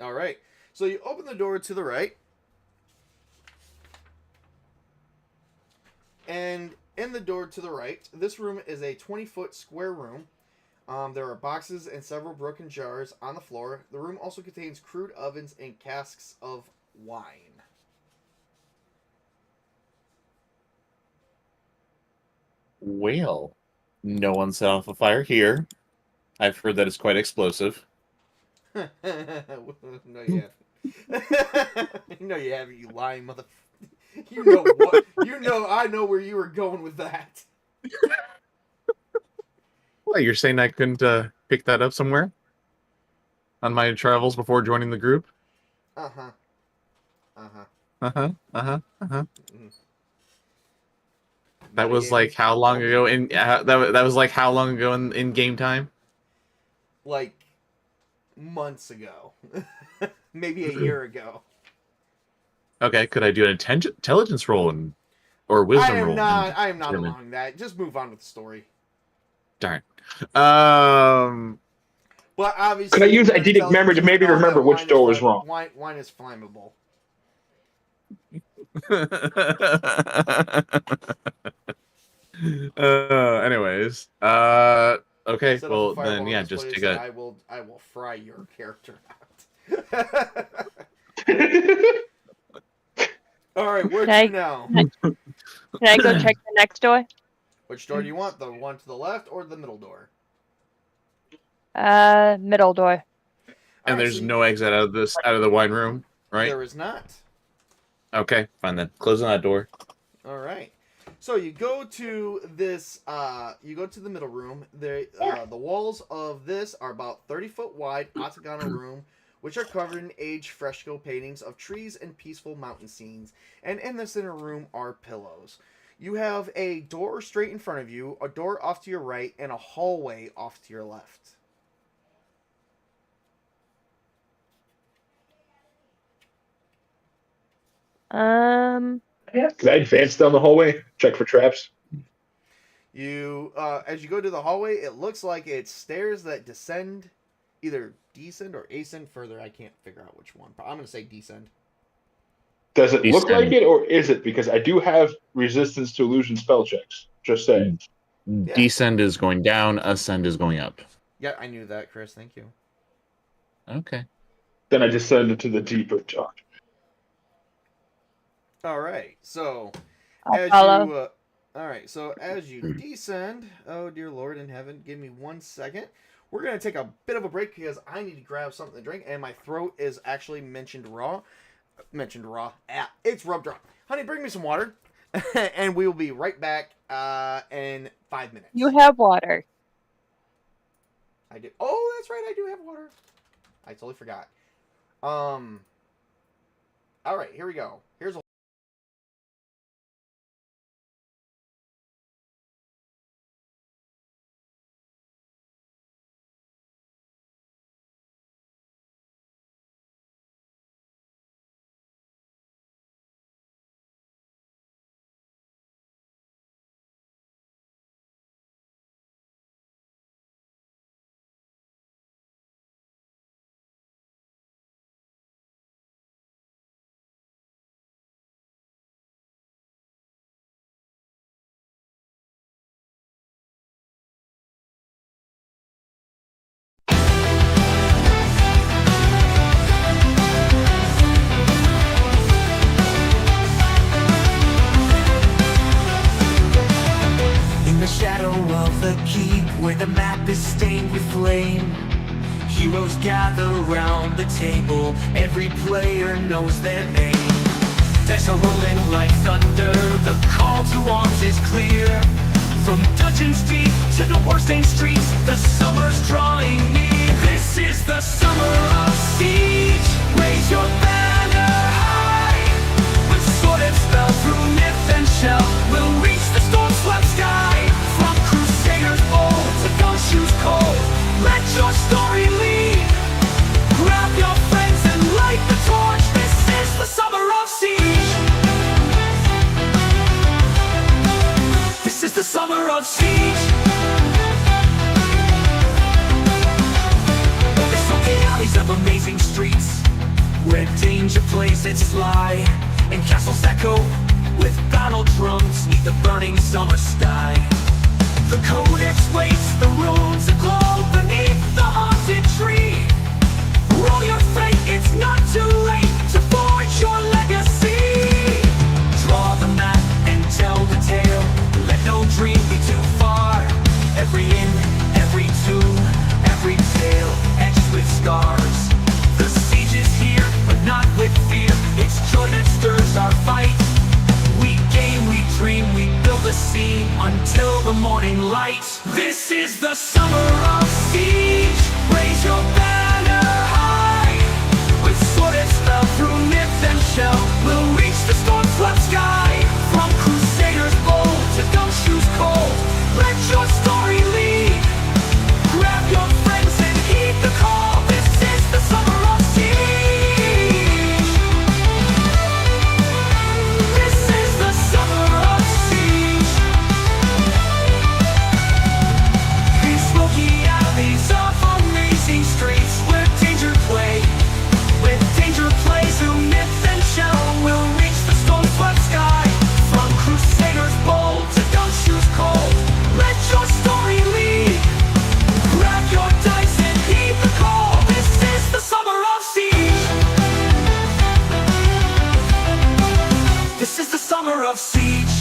All right. So you open the door to the right. And in the door to the right, this room is a 20-foot square room. There are boxes and several broken jars on the floor. The room also contains crude ovens and casks of wine. Well, no one set off a fire here. I've heard that it's quite explosive. No, you haven't. No, you haven't, you lying mother. You know what? You know, I know where you were going with that. Well, you're saying I couldn't pick that up somewhere on my travels before joining the group? Uh-huh. That was like how long ago in that was like how long ago in game time? Like months ago. Maybe a year ago. Okay, could I do an intelligence roll or wisdom roll? I am not determine? allowing that. Just move on with the story. Darn. But obviously, Could I use an eidetic memory to intelligence maybe know remember that which wine door is was wrong? Wine is flammable. Anyways, okay, Set off a well fireball then in yeah, this just place, take and a. I will fry your character out. All right, where Can to now? Can I go check the next door? Which door do you want? The one to the left or the middle door? Middle door. And Alright, there's so no exit out of the wine room, right? There is not. Okay, fine then. Closing that door. All right. So you go to this. You go to the middle room. The walls of this are about 30-foot wide octagonal room which are covered in aged fresco paintings of trees and peaceful mountain scenes, and in the center room are pillows. You have a door straight in front of you, a door off to your right, and a hallway off to your left. Um, Can I advance down the hallway? Check for traps. You, as you go to the hallway, it looks like it's stairs that descend, either descend or ascend further. I can't figure out which one, but I'm going to say descend. Does it look Descend. like it, or is it? Because I do have resistance to illusion spell checks. Just saying. Yeah. Descend is going down, ascend is going up. Yeah, I knew that, Chris. Thank you. Okay. Then I descend into the deeper dark. All right, so I'll as follow. you, all right, so as you descend, oh dear Lord in heaven, give me 1 second. We're gonna take a bit of a break because I need to grab something to drink, and my throat is actually mentioned raw. It's rub drop. Honey, bring me some water, and we will be right back in 5 minutes. You have water. I do. Oh, that's right, I do have water. I totally forgot. All right, here we go. Here's a In the shadow of the keep, where the map is stained with flame, heroes gather round the table, every player knows their name. Dice are rolling like thunder, the call to arms is clear. From dungeons deep to the war-stained streets, the summer's drawing near. This is the summer of siege, raise your banner high. With sword and spell, through myth and shell, we'll reach the storm-swept sky. From crusaders bold to gumshoes cold, let your story lead. Grab your friends and light the torch, this is the summer of siege. This is the summer of siege. The sunken alleys of amazing streets, where danger plays its sly, and castles echo with battle drums neath the burning summer sky. The codex waits, the runes aglow beneath the haunted tree. Roll your fate, it's not too late to forge your legacy. Draw the map and tell the tale, let no dream be too far. Every inn, every tomb, every tale etched with scars. The siege is here, but not with fear, it's joy that stirs our fight. We game, we dream, we build a scene until the morning light. This is the summer of siege, raise your banner high. With sword and spell, through myth and shell, we'll reach the storm-swept sky. From crusaders bold to gumshoes cold, let your story lead. Grab your friends and heed the call, this is the summer of siege. This is the summer of siege. These smoky alleys of amazing streets, where danger play, with danger plays through myth and shell, we'll reach the storm-swept sky. From crusaders bold to gumshoes cold, let your story lead. Grab your dice and heed the call, this is the summer of siege. This is the summer of siege.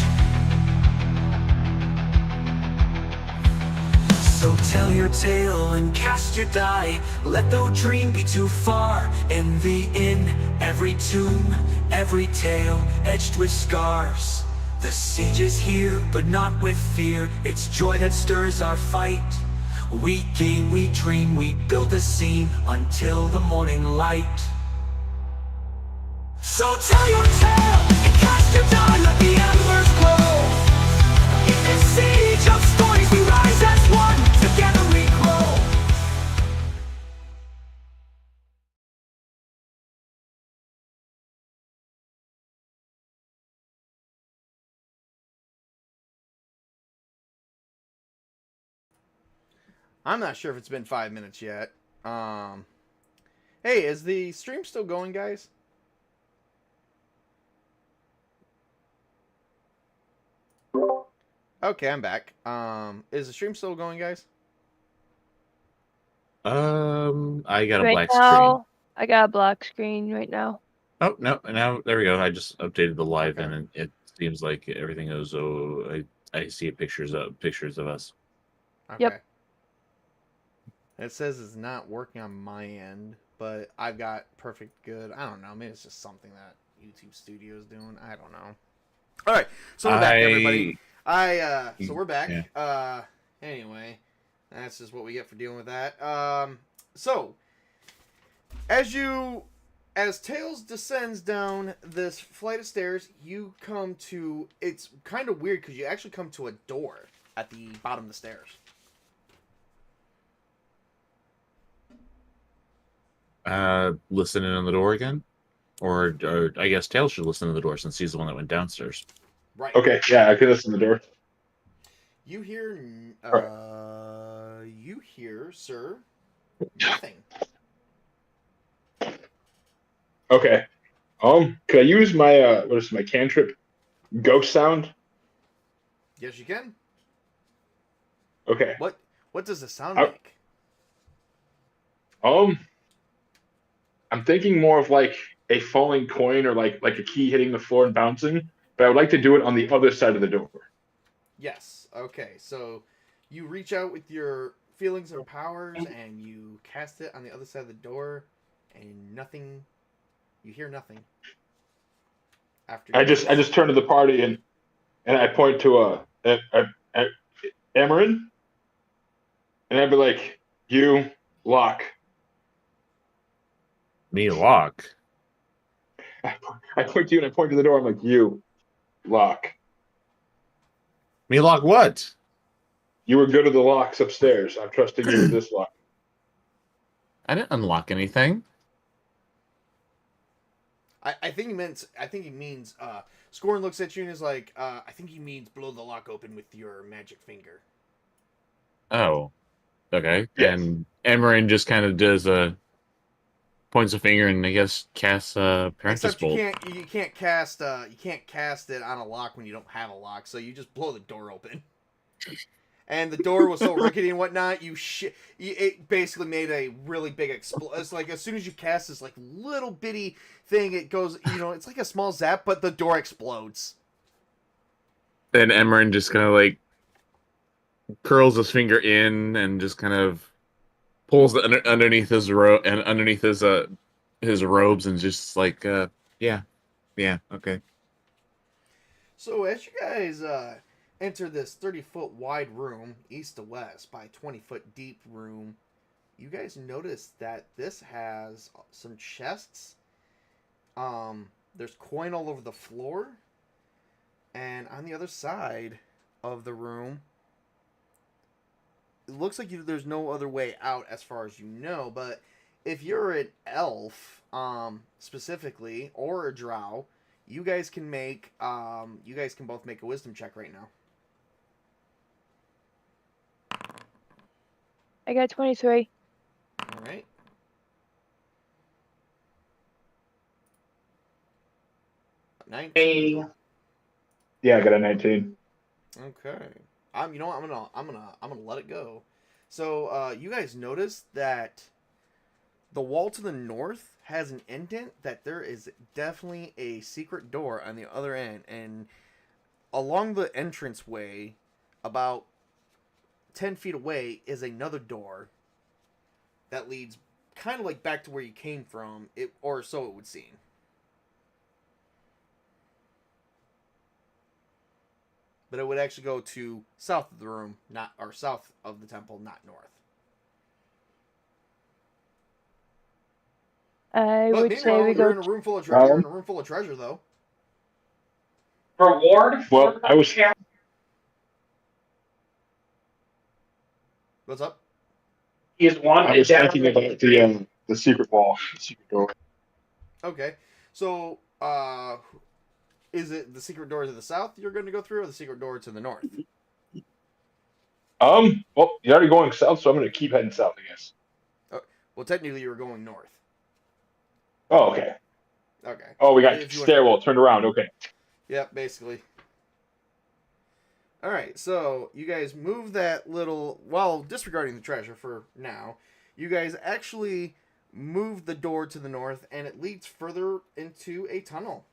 So tell your tale and cast your die, let no dream be too far. Envy in every tomb, every tale etched with scars. The siege is here, but not with fear, it's joy that stirs our fight. We game, we dream, we build a scene until the morning light. So tell your tale and cast your die, let the embers glow. In this siege of stories we rise as one, together we grow. I'm not sure if it's been 5 minutes yet. Hey, is the stream still going, guys? Okay, I'm back. Is the stream still going, guys? I got a Right black screen. now, I got a black screen right now. Oh no! Now there we go. I just updated the live, Okay. and it seems like everything is. Oh, I see pictures of us. Okay. Yep. It says it's not working on my end, but I've got perfect good. I don't know. Maybe it's just something that YouTube Studio is doing. I don't know. All right, so we're back, everybody. So we're back. Yeah. Anyway, that's just what we get for dealing with that. So as Tails descends down this flight of stairs, you come to. It's kind of weird because you actually come to a door at the bottom of the stairs. Listen in on the door again, or I guess Tails should listen to the door since he's the one that went downstairs. Right. Okay, yeah, I can listen to the door. You hear, sir, nothing. Okay. Could I use my what is my cantrip? Ghost sound? Yes, you can. Okay. What does the sound I- make? I'm thinking more of like a falling coin or like a key hitting the floor and bouncing, but I would like to do it on the other side of the door. Yes. Okay. So you reach out with your feelings and powers, and you cast it on the other side of the door, and nothing. You hear nothing. After I just turn to the party and I point to Amarin, and I'd be like, "You lock." Me lock. I point to you and I point to the door. I'm like, "You lock." Me lock what? You were good at the locks upstairs. I'm trusting you with this lock. I didn't unlock anything. I think he means. Scorn looks at you and is like, I think he means blow the lock open with your magic finger. Oh, okay. Yes. And Amarin just kind of does points a finger and I guess casts Practice Except Bolt. you can't cast it on a lock when you don't have a lock, so you just blow the door open. And the door was so rickety and whatnot, it basically made a really big explosion. It's like as soon as you cast this like little bitty thing, it goes, it's like a small zap, but the door explodes. Then Amarin just kind of like curls his finger in and just kind of pulls underneath his underneath his robes and just like yeah, okay. So as you guys enter this 30-foot wide room, east to west by 20-foot deep room, you guys notice that this has some chests. There's coin all over the floor, and on the other side of the room, it looks like there's no other way out as far as you know, but if you're an elf, specifically, or a drow, you guys can both make a wisdom check right now. I got 23. All right. Hey. Yeah, I got a 19. Okay. You know what? I'm gonna let it go. So, you guys notice that the wall to the north has an indent that there is definitely a secret door on the other end, and along the entranceway, about 10 feet away, is another door that leads kind of like back to where you came from, or so it would seem. But it would actually go to south of the room, south of the temple, not north. I But would say meanwhile, we you're go. in a room full of treasure. You're in a room full of treasure, though. Reward? Well, I was What's up? He is one. I was thinking about the secret wall, the secret door. Okay. So, is it the secret door to the south you're going to go through, or the secret door to the north? Well, you're already going south, so I'm going to keep heading south, I guess. Well, technically, you were going north. Oh, okay. Okay. Oh, we got If you want- stairwell turned around. Okay. Yep, basically. All right, so you guys move that little, while disregarding the treasure for now, you guys actually move the door to the north, and it leads further into a tunnel.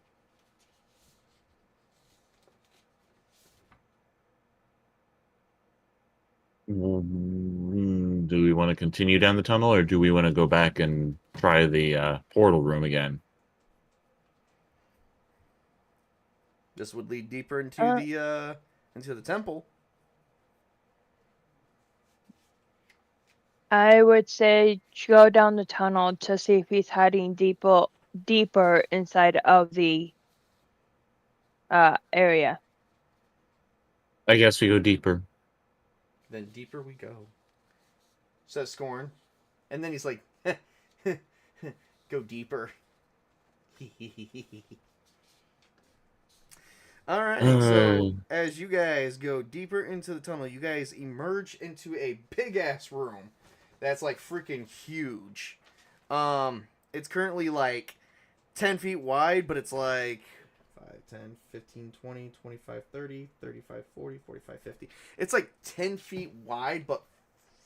Do we want to continue down the tunnel, or do we want to go back and try the portal room again? This would lead deeper into the temple. I would say go down the tunnel to see if he's hiding deeper inside of the area. I guess we go deeper. Then deeper we go, says Scorn. And then he's like, go deeper. Alright, so as you guys go deeper into the tunnel, you guys emerge into a big-ass room that's, like, freaking huge. It's currently, like, 10 feet wide, but it's, like, 5, 10, 15, 20, 25, 30, 35, 40, 45, 50. It's, like, 10 feet wide, but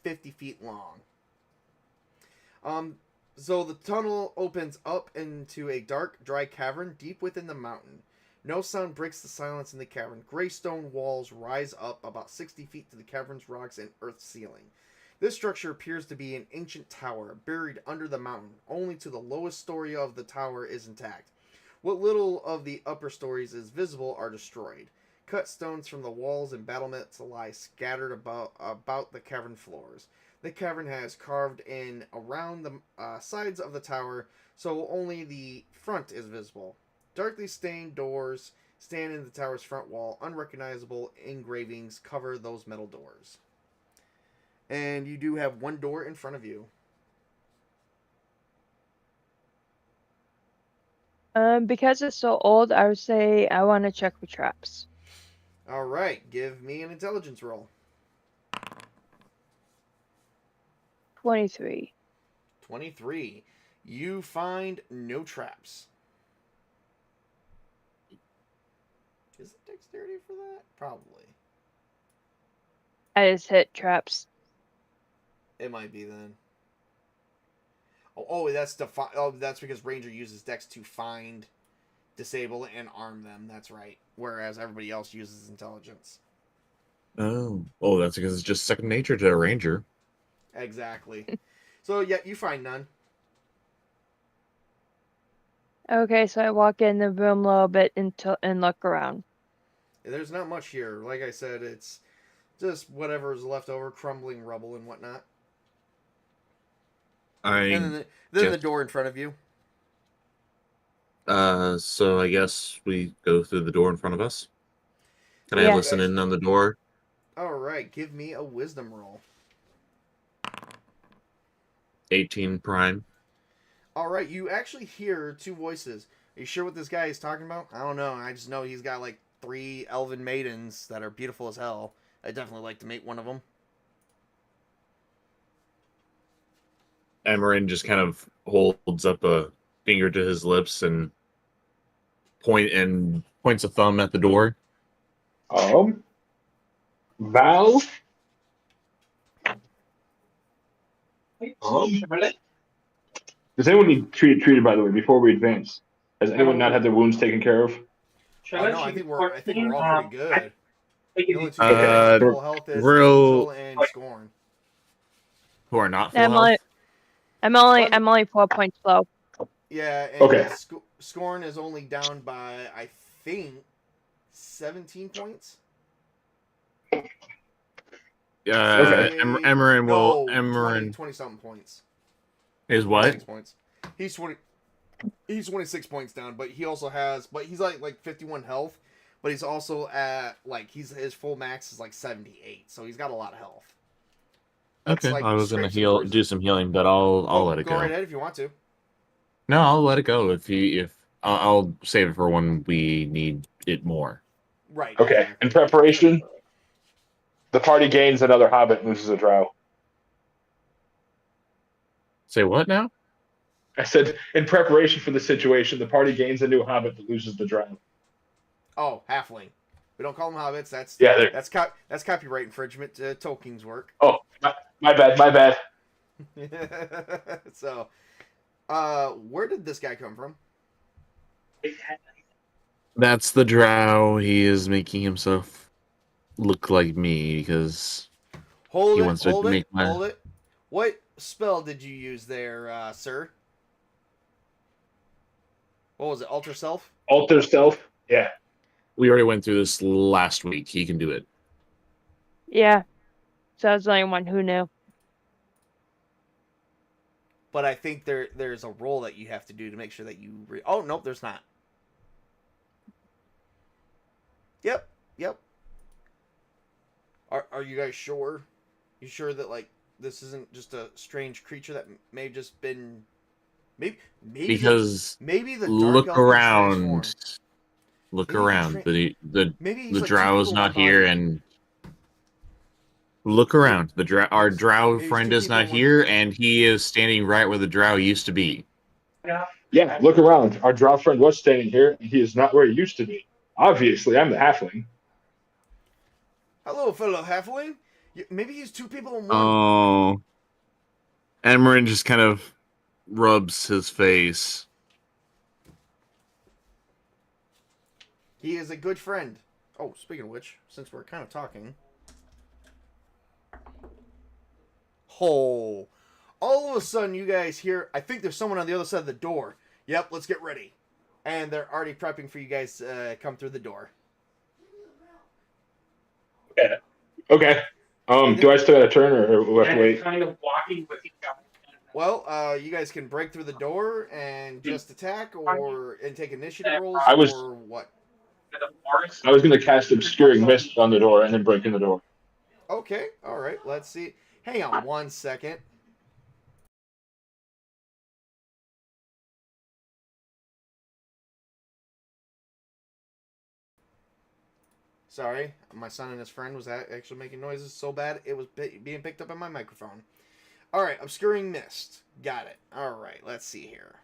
50 feet long. So the tunnel opens up into a dark, dry cavern deep within the mountain. No sound breaks the silence in the cavern. Gray stone walls rise up about 60 feet to the cavern's rocks and earth ceiling. This structure appears to be an ancient tower, buried under the mountain. Only to the lowest story of the tower is intact. What little of the upper stories is visible are destroyed. Cut stones from the walls and battlements lie scattered about the cavern floors. The cavern has carved in around the sides of the tower, so only the front is visible. Darkly stained doors stand in the tower's front wall. Unrecognizable engravings cover those metal doors. And you do have one door in front of you. Because it's so old, I would say I want to check for traps. All right, give me an intelligence roll. 23. 23. You find no traps. Is it dexterity for that? Probably. I just hit traps. It might be then. Oh, that's that's because Ranger uses Dex to find, disable, and arm them. That's right. Whereas everybody else uses intelligence. Oh, that's because it's just second nature to a ranger. Exactly. So yeah, you find none. Okay, so I walk in the room a little bit and look around. There's not much here. Like I said, it's just whatever's left over, crumbling rubble and whatnot. And then the door in front of you. So I guess we go through the door in front of us. Can I Yeah. listen in on the door? All right, give me a wisdom roll. 18 prime. All right, you actually hear two voices. Are you sure what this guy is talking about? I don't know. I just know he's got like 3 elven maidens that are beautiful as hell. I'd definitely like to mate one of them. Amarin just kind of holds up a finger to his lips and points a thumb at the door. Val? Does anyone need treated, by the way, before we advance? Has anyone not had their wounds taken care of? Oh, no, I think we're all pretty good. The only two Uh, people at full health is real- Angel and Scorn. Who are not full I'm health. I'm only 4 points low. Yeah, and Okay. Scorn is only down by, I think, 17 points. Amarin will. Amarin 20-something points. is what? 26 points. He's 20. He's 26 points down, but he also has. But he's like 51 health. But he's also at like his full max is like 78, so he's got a lot of health. That's Okay, like I was gonna scrapes and bruises. do some healing, but I'll let it Go go. right ahead if you want to. No, I'll let it go if I'll save it for when we need it more. Right. Okay. Exactly. In preparation, the party gains another hobbit and loses a drow. Say what now? I said, in preparation for the situation, the party gains a new hobbit that loses the drow. Oh, halfling. We don't call them hobbits. Yeah. That's copyright infringement. Tolkien's work. Oh, my bad. So, where did this guy come from? That's the drow. He is making himself look like me because Hold he it. wants to Hold it. make my. Hold it. What spell did you use there, sir? What was it? Alter self. Alter self. Yeah. We already went through this last week. He can do it. Yeah. So I was the only one who knew. But I think there's a roll that you have to do to make sure that you. Oh nope, there's not. Yep. Are you guys sure? You sure that like this isn't just a strange creature that may have just been maybe Because maybe the dark look elf can around. transform. Look Maybe he around. The Maybe he's the like drow two is people, not one here, body. and look around. Our drow Maybe he's friend two is people, not one- here, and he is standing right where the drow used to be. Yeah, look around. Our drow friend was standing here, and he is not where he used to be. Obviously, I'm the halfling. Hello, fellow halfling. Maybe he's two people in one. Oh. Amarin just kind of rubs his face. He is a good friend. Oh, speaking of which, since we're kind of talking. Oh. All of a sudden, you guys hear, I think there's someone on the other side of the door. Yep, let's get ready. And they're already prepping for you guys to come through the door. Yeah. Okay. Do I still got a turn, or we have to wait? Kind of walking with each other. Well, you guys can break through the door and just attack and take initiative rolls I was- or what? To the forest. I was going to cast Obscuring Mist on the door and then break in the door. Okay, all right, let's see. Hang on 1 second. Sorry, my son and his friend was actually making noises so bad it was being picked up on my microphone. All right, Obscuring Mist. Got it. All right, let's see here.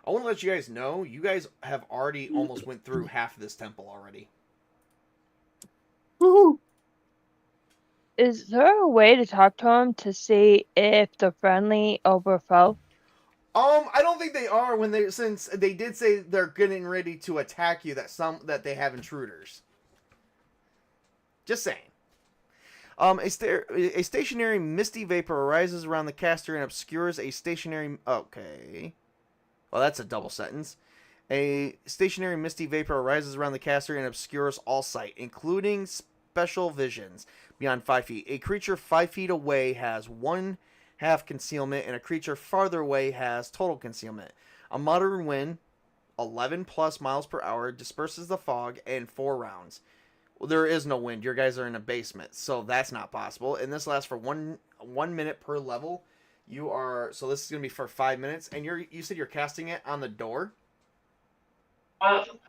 I want to let you guys know, you guys have already almost went through half of this temple already. Woohoo! Is there a way to talk to him to see if they're friendly over foe? I don't think they are since they did say they're getting ready to attack you. That they have intruders. Just saying. A stationary misty vapor arises around the caster and obscures a stationary. Okay. Well, that's a double sentence. A stationary misty vapor arises around the caster and obscures all sight, including special visions beyond 5 feet. A creature 5 feet away has 1/2 concealment, and a creature farther away has total concealment. A moderate wind, 11 plus miles per hour, disperses the fog in 4 rounds. Well, there is no wind. Your guys are in a basement, so that's not possible. And this lasts for one minute per level. So this is gonna be for 5 minutes, and you said you're casting it on the door.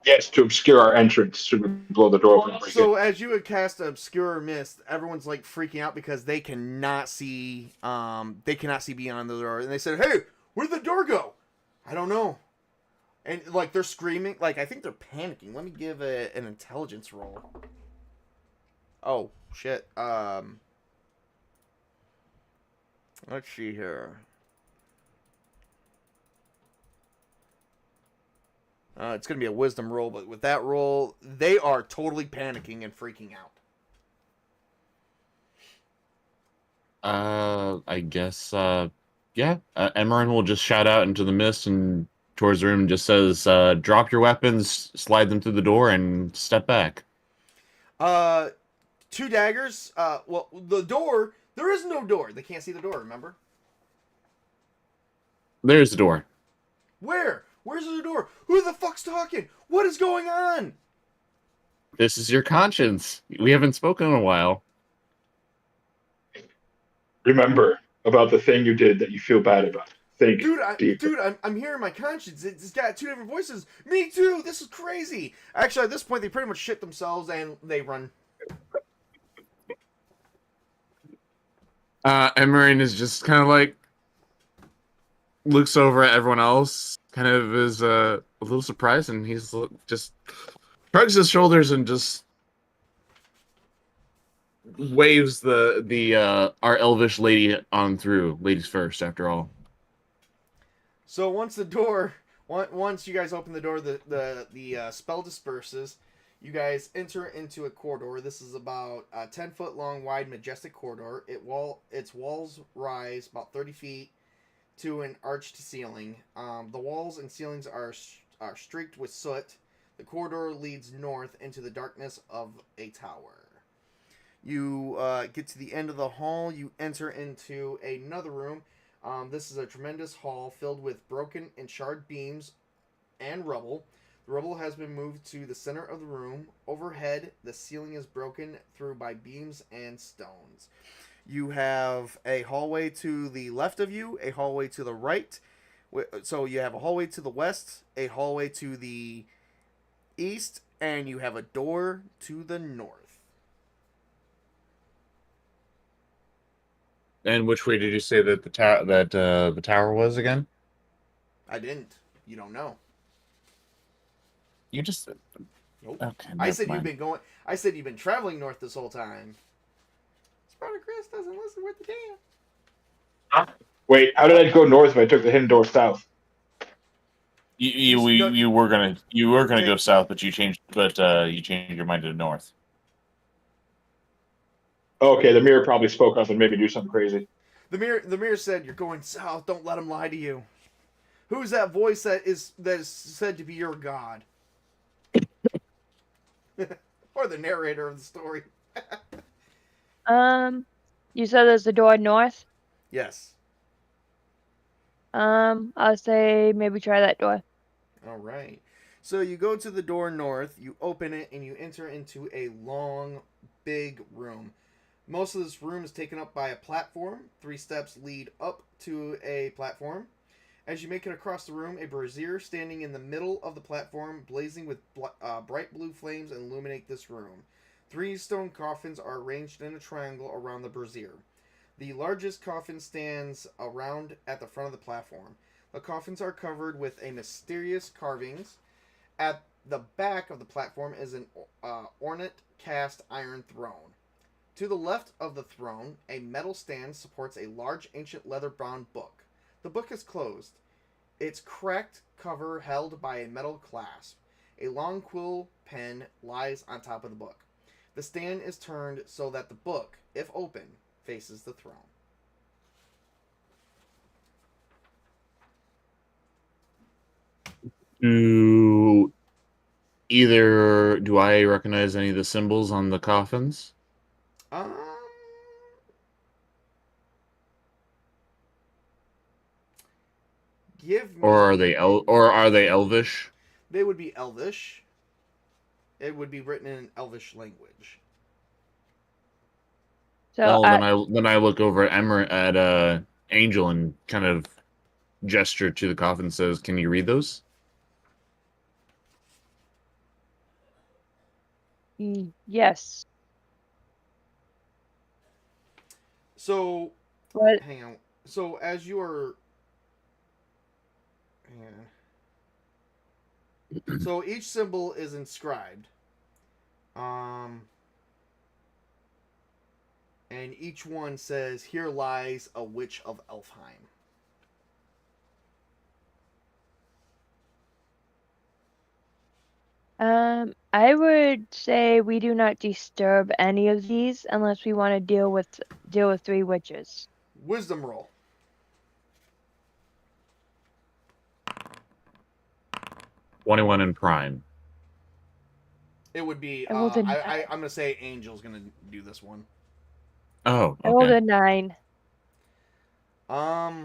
Yes, to obscure our entrance, to blow the door open. So as you would cast Obscure Mist, everyone's like freaking out because they cannot see beyond the door, and they said, "Hey, where'd the door go?" I don't know, and like they're screaming, like I think they're panicking. Let me give an intelligence roll. Oh shit. Let's see here. It's going to be a wisdom roll, but with that roll, they are totally panicking and freaking out. I guess, yeah. Emmerin will just shout out into the mist and towards the room and just says, drop your weapons, slide them through the door, and step back. 2 daggers. Well, the door, there is no door. They can't see the door, remember? There's the door. Where? Where's the door? Who the fuck's talking? What is going on? This is your conscience. We haven't spoken in a while. Remember about the thing you did that you feel bad about. Think deeper. I'm hearing my conscience. It's got two different voices. Me too. This is crazy. Actually, at this point, they pretty much shit themselves and they run. Emerin is just kind of like looks over at everyone else, kind of is a little surprised, and he's just shrugs his shoulders and just waves the our elvish lady on through. Ladies first, after all. So once you guys open the door, the spell disperses. You guys enter into a corridor. This is about a 10-foot long, wide, majestic corridor. Its walls rise about 30 feet to an arched ceiling. The walls and ceilings are streaked with soot. The corridor leads north into the darkness of a tower. You get to the end of the hall. You enter into another room. This is a tremendous hall filled with broken and charred beams and rubble. The rubble has been moved to the center of the room. Overhead, the ceiling is broken through by beams and stones. You have a hallway to the left of you, a hallway to the right. So you have a hallway to the west, a hallway to the east, and you have a door to the north. And which way did you say that the tower was again? I didn't. You don't know. You just Nope. okay. I said you've been going. I said you've been traveling north this whole time. Sparta Chris doesn't listen worth the damn. Wait, how did I go north if I took the hidden door south? You were gonna go south, but you changed your mind to the north. Okay, the mirror probably spoke up and made me do something crazy. The mirror said you're going south. Don't let him lie to you. Who's that voice that is said to be your god? Or the narrator of the story. You said there's a door north? Yes. I'll say maybe try that door. All right. So you go to the door north, you open it, and you enter into a long, big room. Most of this room is taken up by a platform. 3 steps lead up to a platform. As you make it across the room, a brazier standing in the middle of the platform, blazing with bright blue flames, illuminate this room. 3 stone coffins are arranged in a triangle around the brazier. The largest coffin stands around at the front of the platform. The coffins are covered with a mysterious carvings. At the back of the platform is an ornate cast iron throne. To the left of the throne, a metal stand supports a large ancient leather-bound book. The book is closed, its cracked cover held by a metal clasp. A long quill pen lies on top of the book. The stand is turned so that the book, if open, faces the throne. Do I recognize any of the symbols on the coffins? Give me. Or are they elvish? They would be Elvish. It would be written in an Elvish language. So Then I look over at Angel and kind of gesture to the coffin and says, "Can you read those?" Yes. So, What? hang on. So, as you are... So, each symbol is inscribed. And each one says, "Here lies a witch of Elfheim." I would say we do not disturb any of these unless we want to deal with 3 witches. Wisdom roll. "21 in prime." It would be... I rolled a I'm going to say Angel's going to do this one. Oh, I rolled okay. a 9.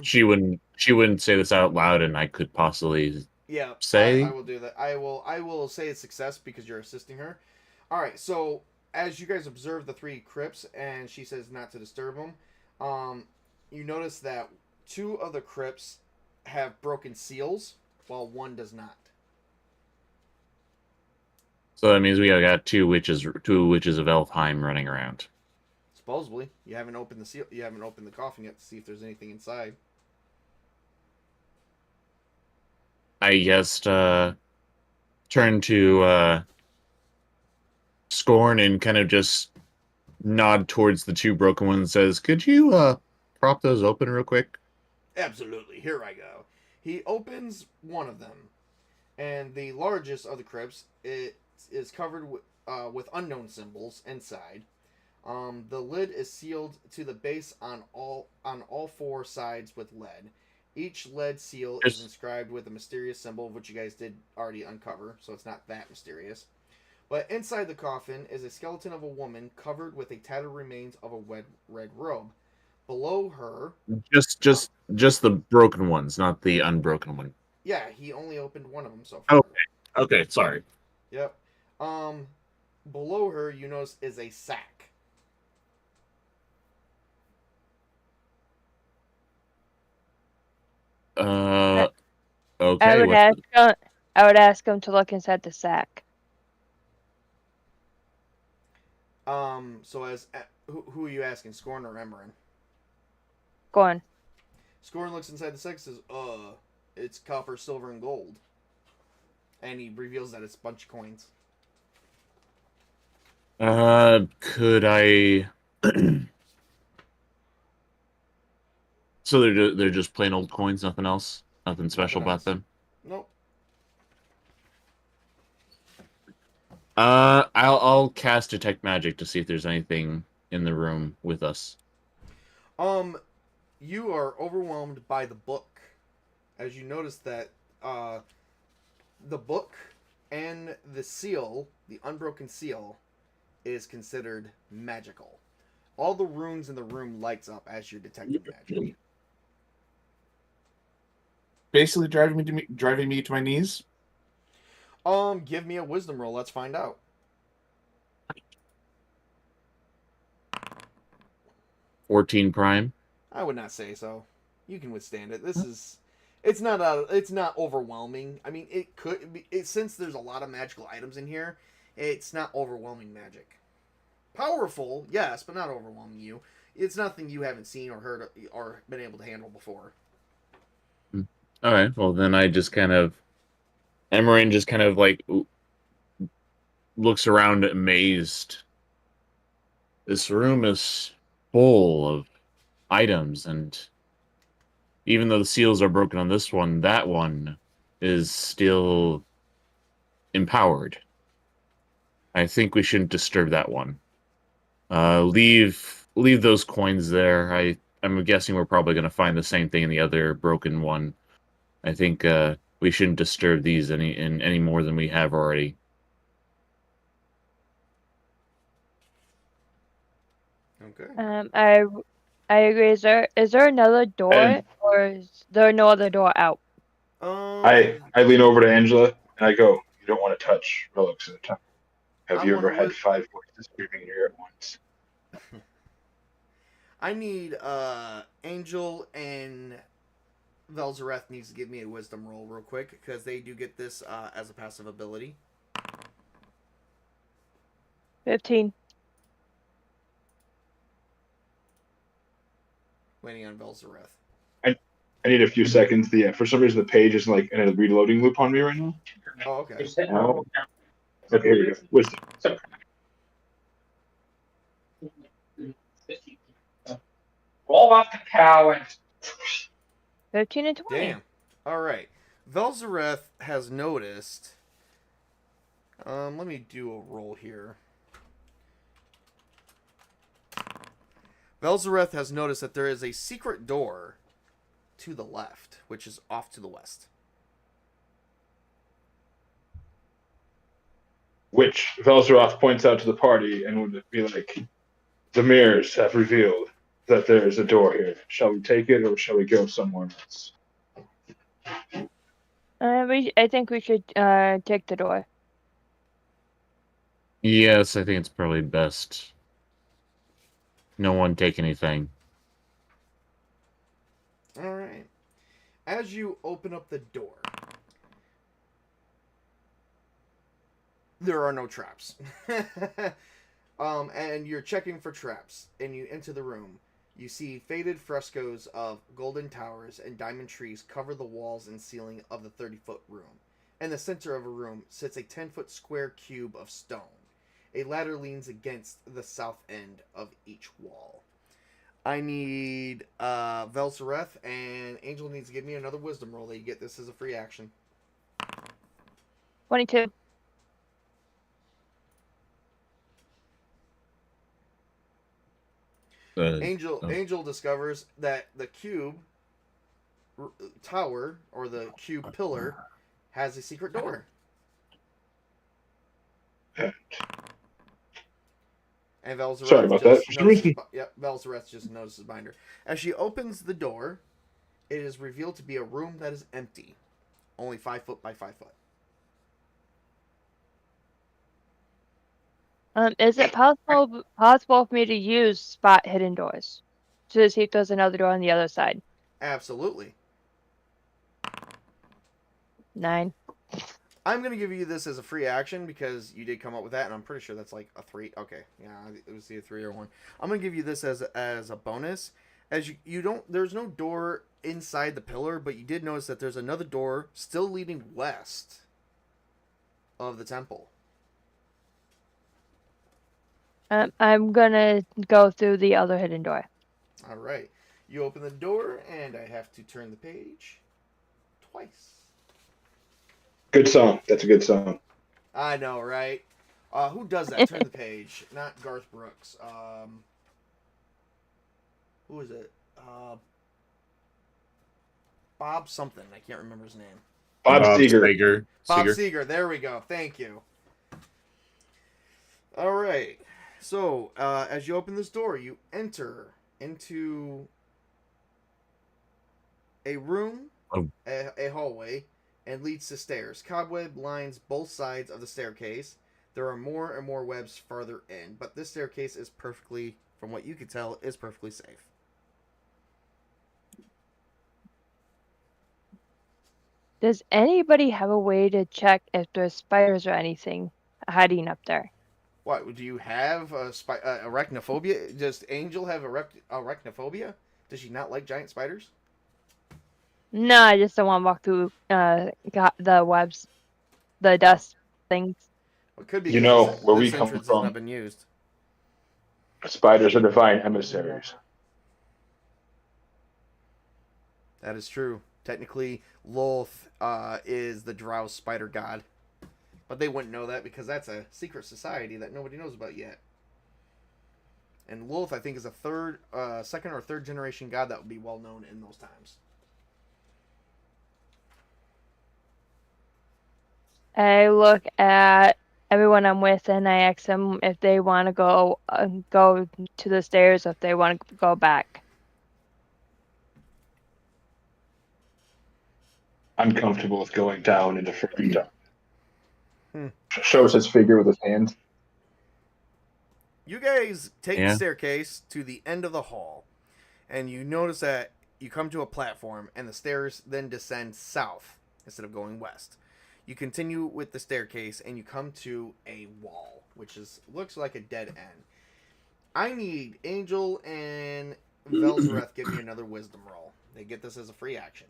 She wouldn't she wouldn't say this out loud, and I could possibly Yeah, say. I will do that. I will say a success because you're assisting her. All right. So as you guys observe the three crypts, and she says not to disturb them, you notice that two of the crypts have broken seals, while one does not. So that means we got two witches of Elfheim running around. Supposedly, you haven't opened the seal. You haven't opened the coffin yet to see if there's anything inside. I guess turn to Scorn and kind of just nod towards the two broken ones and says, "Could you prop those open real quick?" Absolutely. Here I go. He opens one of them, and the largest of the crypts, it is covered with unknown symbols inside. The lid is sealed to the base on all four sides with lead. Each lead seal is inscribed with a mysterious symbol, which you guys did already uncover, so it's not that mysterious. But inside the coffin is a skeleton of a woman covered with a tattered remains of a red robe. Below her, Just the broken ones, not the unbroken one. yeah, he only opened one of them so far. Okay, sorry. Yep. Below her, you notice is a sack. Okay. I would ask him to look inside the sack. So as who are you asking, Scorn or Emerin? Go on. Scorn looks inside the sack and says, it's copper, silver, and gold. And he reveals that it's a bunch of coins. Could I? So they're just plain old coins, nothing else, nothing special about them. Nope. I'll cast detect magic to see if there's anything in the room with us. You are overwhelmed by the book, as you notice that the book and the seal, the unbroken seal, is considered magical. All the runes in the room lights up as you're detecting magic. Basically driving me to my knees. Give me a wisdom roll. Let's find out. 14 prime. I would not say so. You can withstand it. It's not overwhelming. I mean, it could be, since there's a lot of magical items in here, it's not overwhelming magic. Powerful, yes, but not overwhelming you. It's nothing you haven't seen or heard or been able to handle before. All right. Well, then I just kind of, Emerin just kind of like looks around amazed. This room is full of items, and even though the seals are broken on this one, that one is still empowered. I think we shouldn't disturb that one. Leave those coins there. I'm guessing we're probably going to find the same thing in the other broken one. I think we shouldn't disturb these any more than we have already. Okay. I agree. Is there another door, or is there no other door out? I lean over to Angela and I go, "You don't want to touch relics at a time. Have you ever had 5 voices screaming in your ear at once?" I need Angel and Velzareth needs to give me a wisdom roll real quick because they do get this as a passive ability. 15. Waiting on Velzareth. I need a few seconds. For some reason the page is like in a reloading loop on me right now. Oh, okay. Okay, here we go. Wisdom. Roll off the cow and 15 and 20. Damn. All right. Velzareth has noticed. Let me do a roll here. Velzareth has noticed that there is a secret door to the left, which is off to the west. Which Velzaroth points out to the party and would be like, "The mirrors have revealed that there is a door here. Shall we take it or shall we go somewhere else?" I think we should take the door. Yes, I think it's probably best. No one take anything. All right. As you open up the door, there are no traps. And you're checking for traps, and you enter the room. You see faded frescoes of golden towers and diamond trees cover the walls and ceiling of the 30-foot room. In the center of a room sits a 10-foot square cube of stone. A ladder leans against the south end of each wall. I need Velsareth, and Angel needs to give me another wisdom roll. That you get this as a free action. 22. Angel discovers that the cube tower, or the cube pillar, has a secret door. And Sorry about that. For some reason, Velsareth just notices behind her. As she opens the door, it is revealed to be a room that is empty, only 5 foot by 5 foot. Is it possible for me to use spot hidden doors to see if there's another door on the other side? Absolutely. 9. I'm going to give you this as a free action because you did come up with that, and I'm pretty sure that's like a 3. Okay, yeah, it was either 3 or 1. I'm going to give you this as a bonus. As you don't, there's no door inside the pillar, but you did notice that there's another door still leading west of the temple. I'm gonna go through the other hidden door. All right. You open the door, and I have to turn the page twice. good song. That's a good song. I know, right? Who does that? Turn the page. Not Garth Brooks. Who is it? Bob something. I can't remember his name. Bob Seger. Bob Seger. There we go. Thank you. All right. So, as you open this door, you enter into a room, a hallway, and leads to stairs. Cobweb lines both sides of the staircase. There are more and more webs farther in, but this staircase is perfectly, from what you can tell, is perfectly safe. Does anybody have a way to check if there's spiders or anything hiding up there? What, do you have arachnophobia? Does Angel have arachnophobia? Does she not like giant spiders? No, I just don't want to walk through the webs, the dust things. It could be You know, where we this come entrance from. has not been used. Spiders are divine emissaries. That is true. Technically, Lolth is the drow spider god. But they wouldn't know that because that's a secret society that nobody knows about yet. And Lolth, I think, is a second or third generation god that would be well known in those times. I look at everyone I'm with and I ask them if they want to go to the stairs, if they want to go back. I'm comfortable with going down into further down. Shows his figure with his hand. You guys take the Yeah. staircase to the end of the hall, and you notice that you come to a platform, and the stairs then descend south instead of going west. You continue with the staircase, and you come to a wall, which looks like a dead end. I need Angel and Velsareth give me another wisdom roll. They get this as a free action.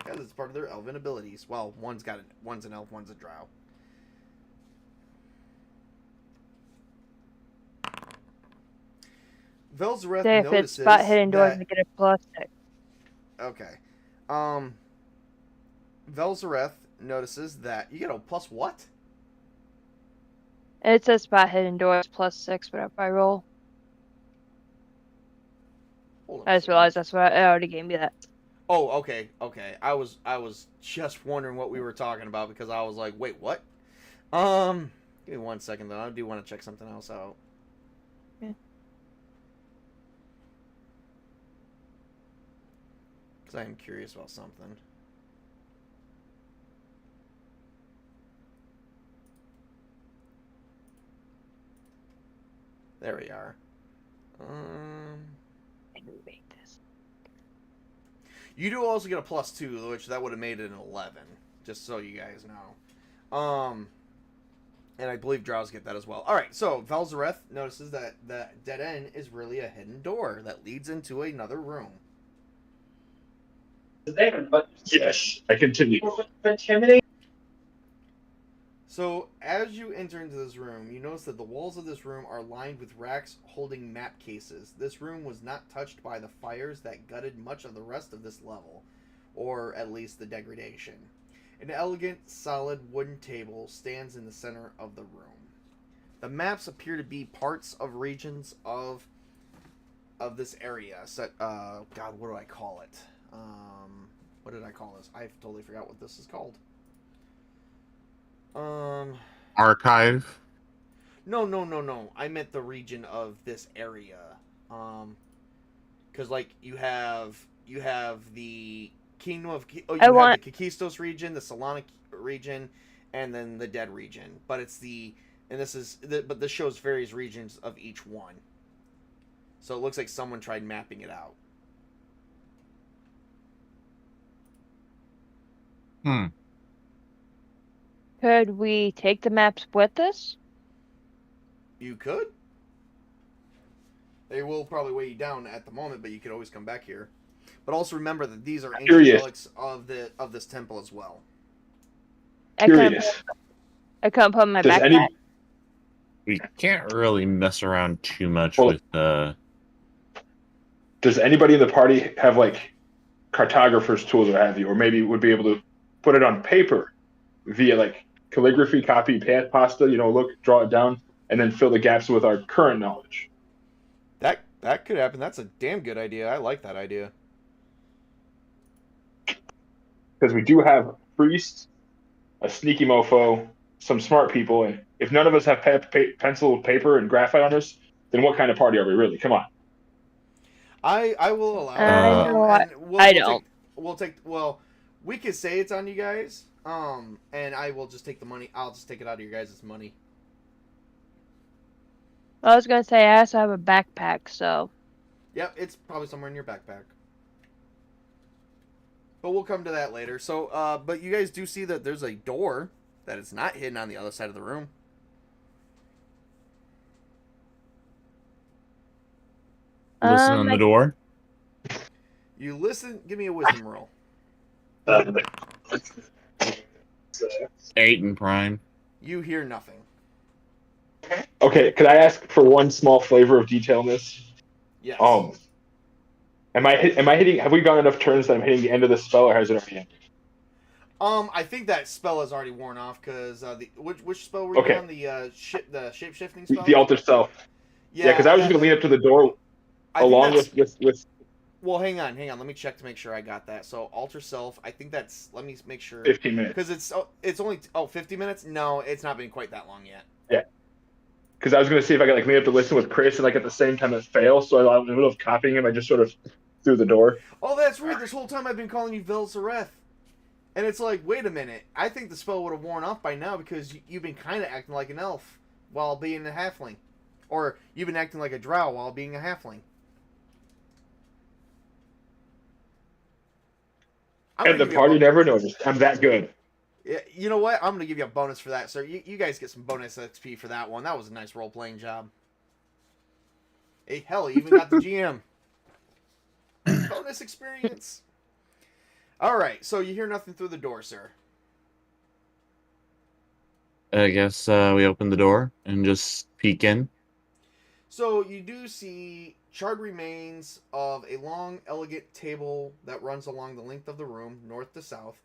Because it's part of their elven abilities. Well, one's an elf, one's a drow. Velsareth Say if notices it's spot hidden doors, that... I get a +6. Okay. Velsareth notices that you get a plus what? It says spot hidden doors +6 whatever I roll. Hold on I a just second. realized that's what it already gave me that. Oh, okay. I was just wondering what we were talking about because I was like, wait, what? Give me 1 second though. I do want to check something else out. Yeah. Because I am curious about something. There we are. I can make this. You do also get a +2, which that would have made it an 11, just so you guys know. And I believe drows get that as well. All right, so Velzareth notices that the dead end is really a hidden door that leads into another room. But Yes, I continue. intimidate. So as you enter into this room, you notice that the walls of this room are lined with racks holding map cases. This room was not touched by the fires that gutted much of the rest of this level, or at least the degradation. An elegant, solid wooden table stands in the center of the room. The maps appear to be parts of regions of this area. God, what do I call it? What did I call this? I totally forgot what this is called. Archive. No. I meant the region of this area. Because like you have the Kingdom of the Kakistos region, the Solana region, and then the Dead region. But this shows various regions of each one. So it looks like someone tried mapping it out. Could we take the maps with us? You could. They will probably weigh you down at the moment, but you could always come back here. But also remember that these are ancient relics of this temple as well. I couldn't put them in my backpack. We can't really mess around too much with the. Does anybody in the party have like cartographer's tools or have you, or maybe would be able to put it on paper via like calligraphy, copy, pasta? Draw it down, and then fill the gaps with our current knowledge. That could happen. That's a damn good idea. I like that idea. Because we do have a priest, a sneaky mofo, some smart people, and if none of us have pencil, paper, and graphite on us, then what kind of party are we really? Come on. I will allow it. I don't. We could say it's on you guys, and I will just take the money. I'll just take it out of your guys' money. I was gonna say I also have a backpack, so. Yep, it's probably somewhere in your backpack. But we'll come to that later. So, but you guys do see that there's a door that is not hidden on the other side of the room. Listen on the door. You listen. Give me a wisdom roll. 8 in prime. You hear nothing. Okay, could I ask for one small flavor of detail in this? Yes. Am I hitting? Have we gone enough turns that I'm hitting the end of the spell, or has it already ended? I think that spell has already worn off because which spell were you on? The shape-shifting spell. The alter self. Yeah, because I was going to lean up to the door along with. Well, hang on. Let me check to make sure I got that. So alter self. I think that's. Let me make sure. 15 minutes. Because it's only 50 minutes. No, it's not been quite that long yet. Yeah. Because I was going to see if I could lean up to listen with Chris and at the same time it fails. So in the middle of copying him, I just sort of through the door. Oh, that's right. This whole time I've been calling you Velzareth. And it's like, wait a minute. I think the spell would have worn off by now because you've been kind of acting like an elf while being a halfling. Or you've been acting like a drow while being a halfling. And the party never noticed. I'm that good. Yeah, you know what? I'm going to give you a bonus for that, sir. You guys get some bonus XP for that one. That was a nice role-playing job. Hey, hell, you even got the GM. Bonus experience. All right, so you hear nothing through the door, sir. I guess we open the door and just peek in. So you do see charred remains of a long, elegant table that runs along the length of the room, north to south.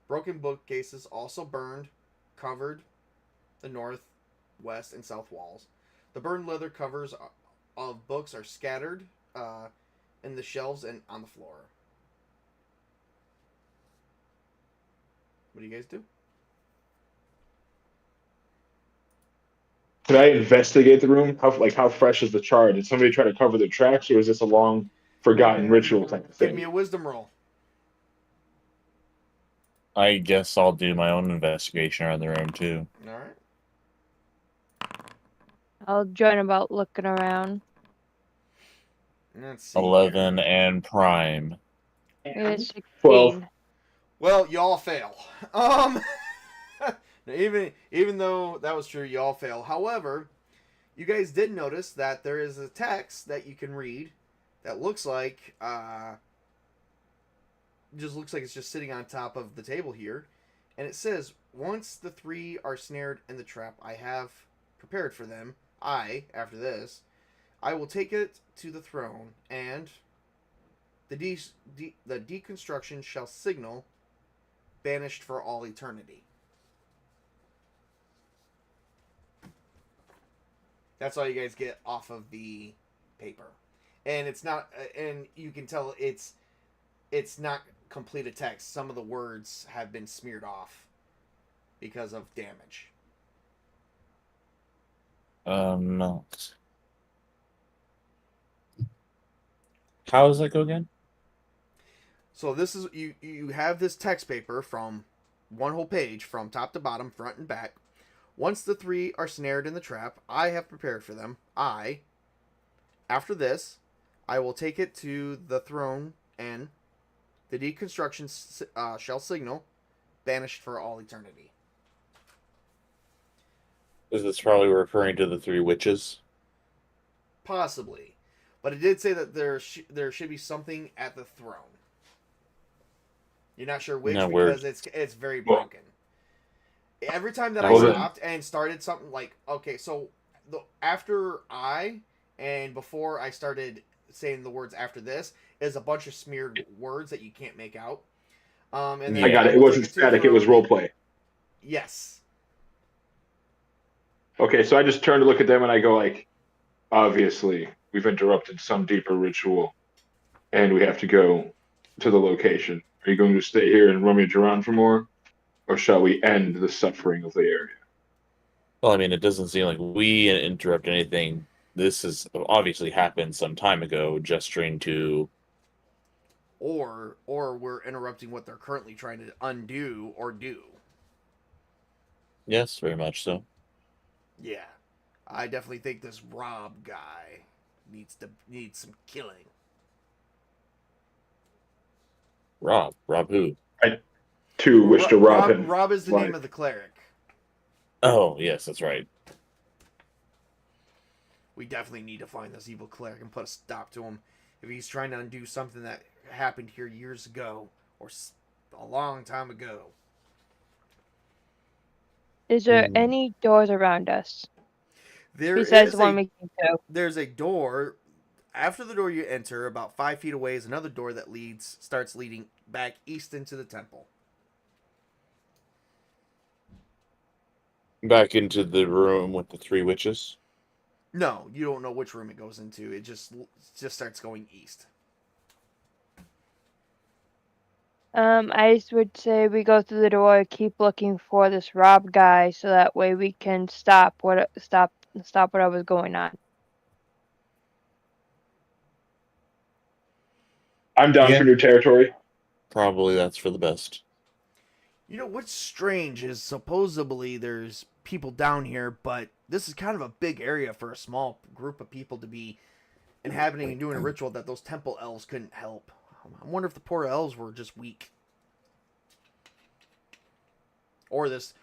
Broken bookcases also burned, covered the north, west, and south walls. The burned leather covers of books are scattered in the shelves and on the floor. What do you guys do? Could I investigate the room? How fresh is the char? Did somebody try to cover their tracks, or is this a long, forgotten ritual type of thing? Give me a wisdom roll. I guess I'll do my own investigation around the room too. All right. I'll join about looking around. Let's see. 11 here. and prime. It's 12. 16. Well, y'all fail. Even though that was true, y'all fail. However, you guys did notice that there is a text that you can read that looks like it's just sitting on top of the table here, and it says, "Once the three are snared in the trap I have prepared for them, after this, I will take it to the throne, and the deconstruction shall signal, banished for all eternity." That's all you guys get off of the paper, and it's not. And you can tell it's not completed text. Some of the words have been smeared off because of damage. No. How does that go again? So this is you have this text paper from one whole page from top to bottom, front and back. Once the three are snared in the trap I have prepared for them, after this, I will take it to the throne, and the deconstruction shall signal, banished for all eternity. Is this probably referring to the three witches? Possibly, but it did say that there should be something at the throne. You're not sure which, No, because it's very broken. Every time that I Well, stopped and started something like, okay, so after and before I started saying the words after this is a bunch of smeared words that you can't make out. And then I got it. It wasn't static. It was roleplay. Yes. Okay, so I just turn to look at them and I go like, obviously, we've interrupted some deeper ritual, and we have to go to the location. Are you going to stay here and rummage around for more, or shall we end the suffering of the area? Well, I mean, it doesn't seem like we interrupt anything. This has obviously happened some time ago, gesturing to... Or we're interrupting what they're currently trying to undo or do. Yes, very much so. Yeah. I definitely think this Rob guy needs some killing. Rob who? Two wish to rob him. Rob is the Life. name of the cleric. Oh, yes, that's right. We definitely need to find this evil cleric and put a stop to him. If he's trying to undo something that happened here years ago, or a long time ago. Is there any doors around us? There's Besides the one we came to. There's a door. After the door you enter, about 5 feet away is another door that starts leading back east into the temple. Back into the room with the three witches? No, you don't know which room it goes into. It just starts going east. I would say we go through the door, keep looking for this Rob guy, so that way we can stop whatever's going on. I'm down Yeah. for new territory. Probably that's for the best. You know, what's strange is supposedly there's people down here, but this is kind of a big area for a small group of people to be inhabiting and doing a ritual that those temple elves couldn't help. I wonder if the poor elves were just weak. Or this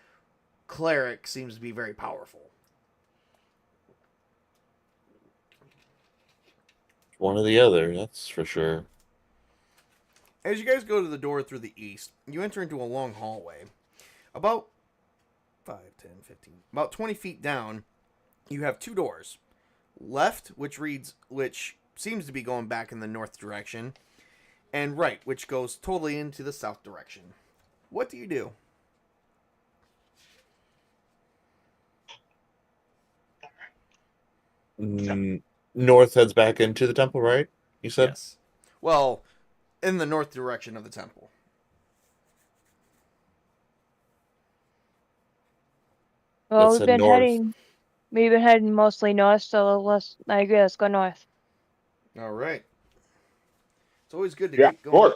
cleric seems to be very powerful. One or the other, that's for sure. As you guys go to the door through the east, you enter into a long hallway. About 5, 10, 15, about 20 feet down, you have two doors. Left, which seems to be going back in the north direction, and right, which goes totally into the south direction. What do you do? North heads back into the temple, right? You said? Yes. Well, in the north direction of the temple. Well, Let's head north. we've been heading mostly north, so I agree, let's go north. All right. It's always good to Yeah, keep going. north.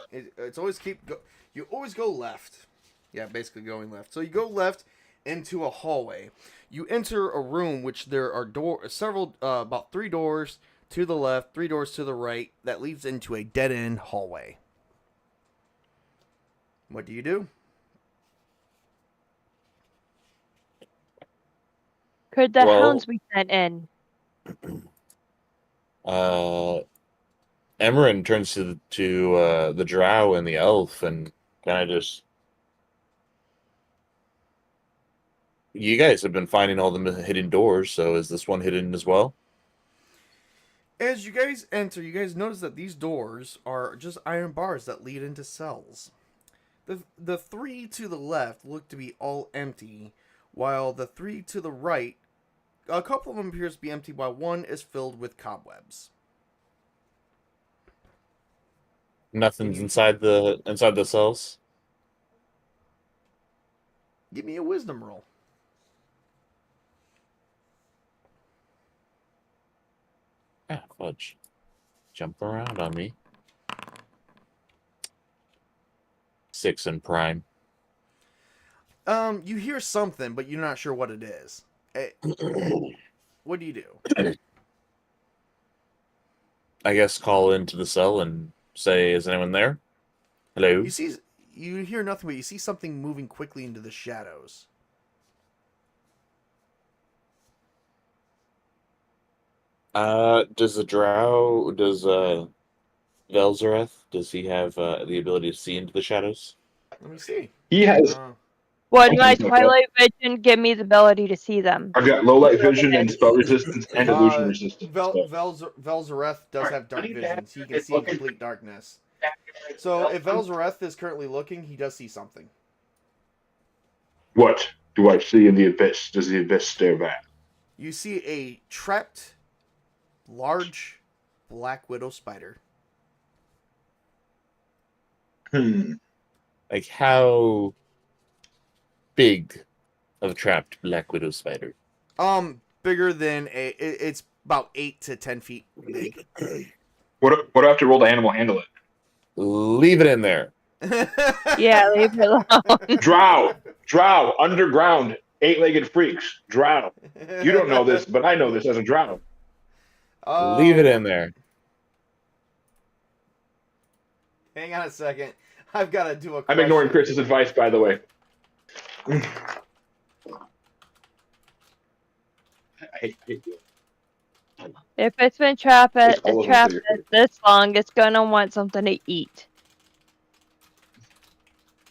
You always go left. Yeah, basically going left. So you go left into a hallway. You enter a room which there are about 3 doors to the left, 3 doors to the right that leads into a dead-end hallway. What do you do? Could the Well- hounds be sent in? Emran turns to the drow and the elf and kind of just. You guys have been finding all the hidden doors, so is this one hidden as well? As you guys enter, you guys notice that these doors are just iron bars that lead into cells. The 3 to the left look to be all empty, while the 3 to the right, a couple of them appears to be empty, while one is filled with cobwebs. Nothing's inside the cells. Give me a wisdom roll. Ah, fudge. Jump around on me. 6 in prime. You hear something, but you're not sure what it is. What do you do? I guess call into the cell and say, "Is anyone there?" Hello. You hear nothing, but you see something moving quickly into the shadows. Does Velzareth, does he have the ability to see into the shadows? Let me see. He has. Would my Something's not Twilight Vision give me the ability to see them? I've got low light vision and spell resistance and illusion resistance. Velzareth does have dark vision, so he can see in complete darkness. So if Velzareth is currently looking, he does see something. What do I see in the abyss? Does the abyss stare back? You see a trapped, large, black widow spider. Like, how big of a trapped black widow spider? Bigger than it's about 8 to 10 feet big. What do I have to roll to animal handle it? Leave it in there. Yeah, leave it alone. Drow, underground, 8-legged freaks, drow. You don't know this, but I know this as a drow. Leave it in there. Hang on a second. I've got to do a question. I'm ignoring Chris's advice, by the way. I hate you. If it's been trapped It's all of them to your this long, it's gonna want something to eat.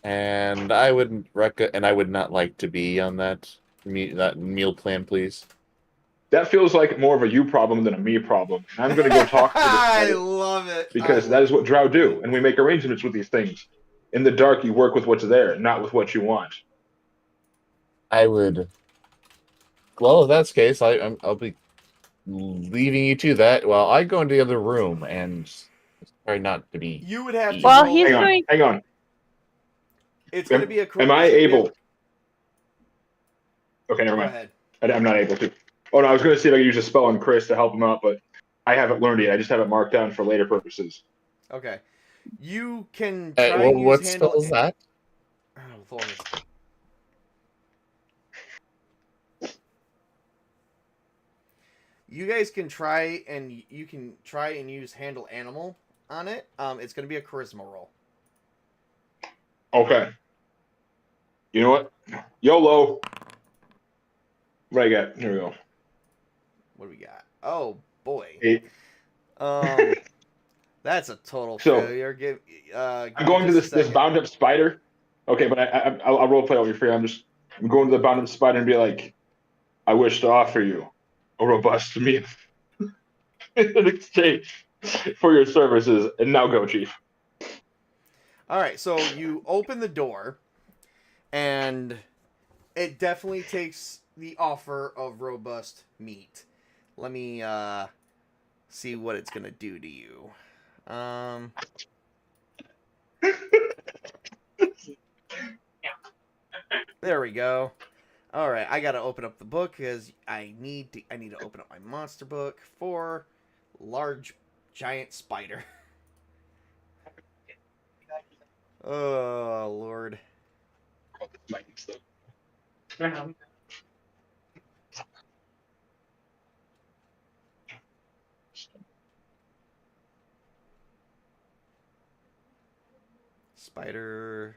And I would not like to be on that meal plan, please. That feels like more of a you problem than a me problem. I'm going to go talk to this I guy love it. because that is what drow do, and we make arrangements with these things. In the dark, you work with what's there, not with what you want. I would. Well, if that's the case, I'll be leaving you to that. Well, I go into the other room and try not to be. You would have to. Well, roll- he's Hang on, doing. hang on. It's going to be a. Am I able? Okay, never Go mind. ahead. I'm not able to. Oh no, I was going to see if I could use a spell on Chris to help him out, but I haven't learned it yet. I just have it marked down for later purposes. Okay. You can try and use What handle. spell is that? Oh, Lord. You guys can try and use handle animal on it. It's going to be a charisma roll. Okay. You know what? YOLO. What I got? Here we go. What do we got? Oh boy. 8. That's a total So, failure. I'm going to this bound up spider. Okay, but I'll role play over for you. I'm going to the bound up spider and be like, I wish to offer you a robust meal in exchange for your services. And now go, Chief. All right, so you open the door, and it definitely takes the offer of robust meat. Let me see what it's gonna do to you. There we go. All right, I gotta open up the book because I need to open up my monster book for large giant spider. Oh Lord. Spider.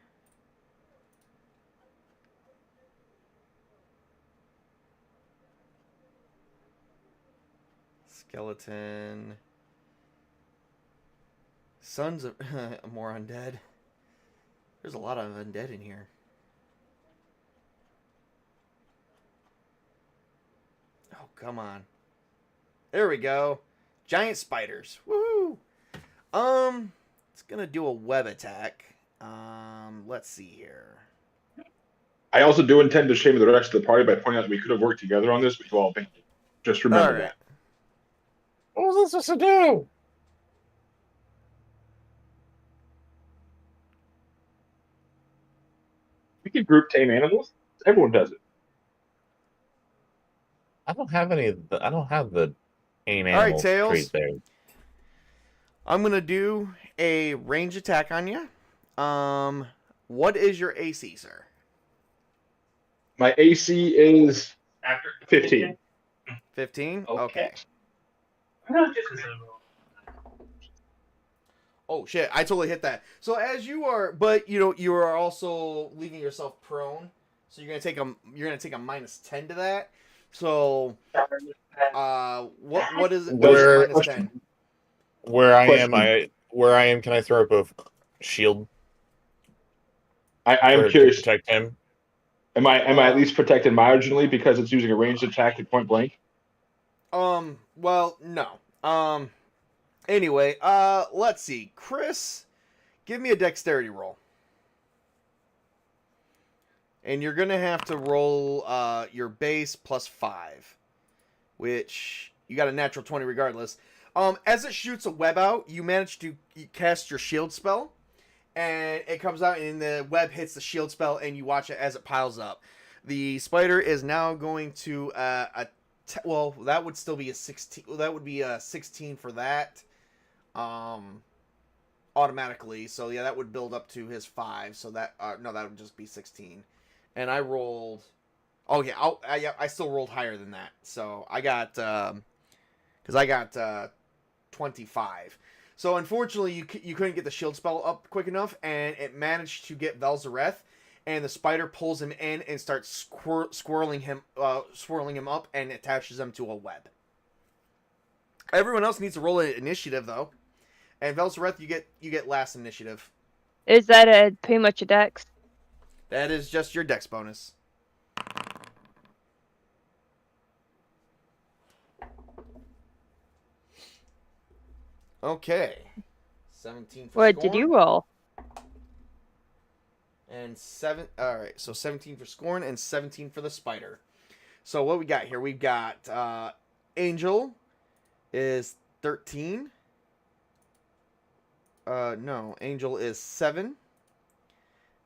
Skeleton. Sons of more undead. There's a lot of undead in here. Oh, come on. There we go. Giant spiders. Woohoo! It's gonna do a web attack. Let's see here. I also do intend to shame the rest of the party by pointing out that we could have worked together on this, but you all abandoned. Just remember that. What was I supposed to do? We can group tame animals. Everyone does it. I don't have any of the. I don't have the tame All right, animals Tails. trait there. I'm gonna do a range attack on you. What is your AC, sir? My AC is 15. 15? Okay. Okay. No, just Oh shit, I totally hit that. So as you are, but you are also leaving yourself prone. So you're gonna take a -10 to that. So what is it? What is Where- it -10? Where I Question. am, can I throw up a shield? I am to curious. protect him. Am I at least protected marginally because it's using a ranged attack at point blank? Well, no. Anyway, let's see. Chris, give me a dexterity roll. And you're gonna have to roll your base +5, which you got a natural 20 regardless. As it shoots a web out, you manage to cast your shield spell, and it comes out, and the web hits the shield spell, and you watch it as it piles up. The spider is now going to well, that would still be a 16. That would be a 16 for that, automatically. So yeah, that would build up to his 5. So that no, that would just be 16. And I rolled. Oh yeah, I still rolled higher than that. So I got because I got 25. So unfortunately, you couldn't get the shield spell up quick enough, and it managed to get Velzareth, and the spider pulls him in and starts swirling him up and attaches him to a web. Everyone else needs to roll an initiative though, and Velzareth, you get last initiative. Is that pretty much a dex? That is just your dex bonus. Okay. 17 for What Scorn. did you roll? And 7. All right, so 17 for Scorn and 17 for the spider. So what we got here? We've got Angel is 13. No, Angel is 7.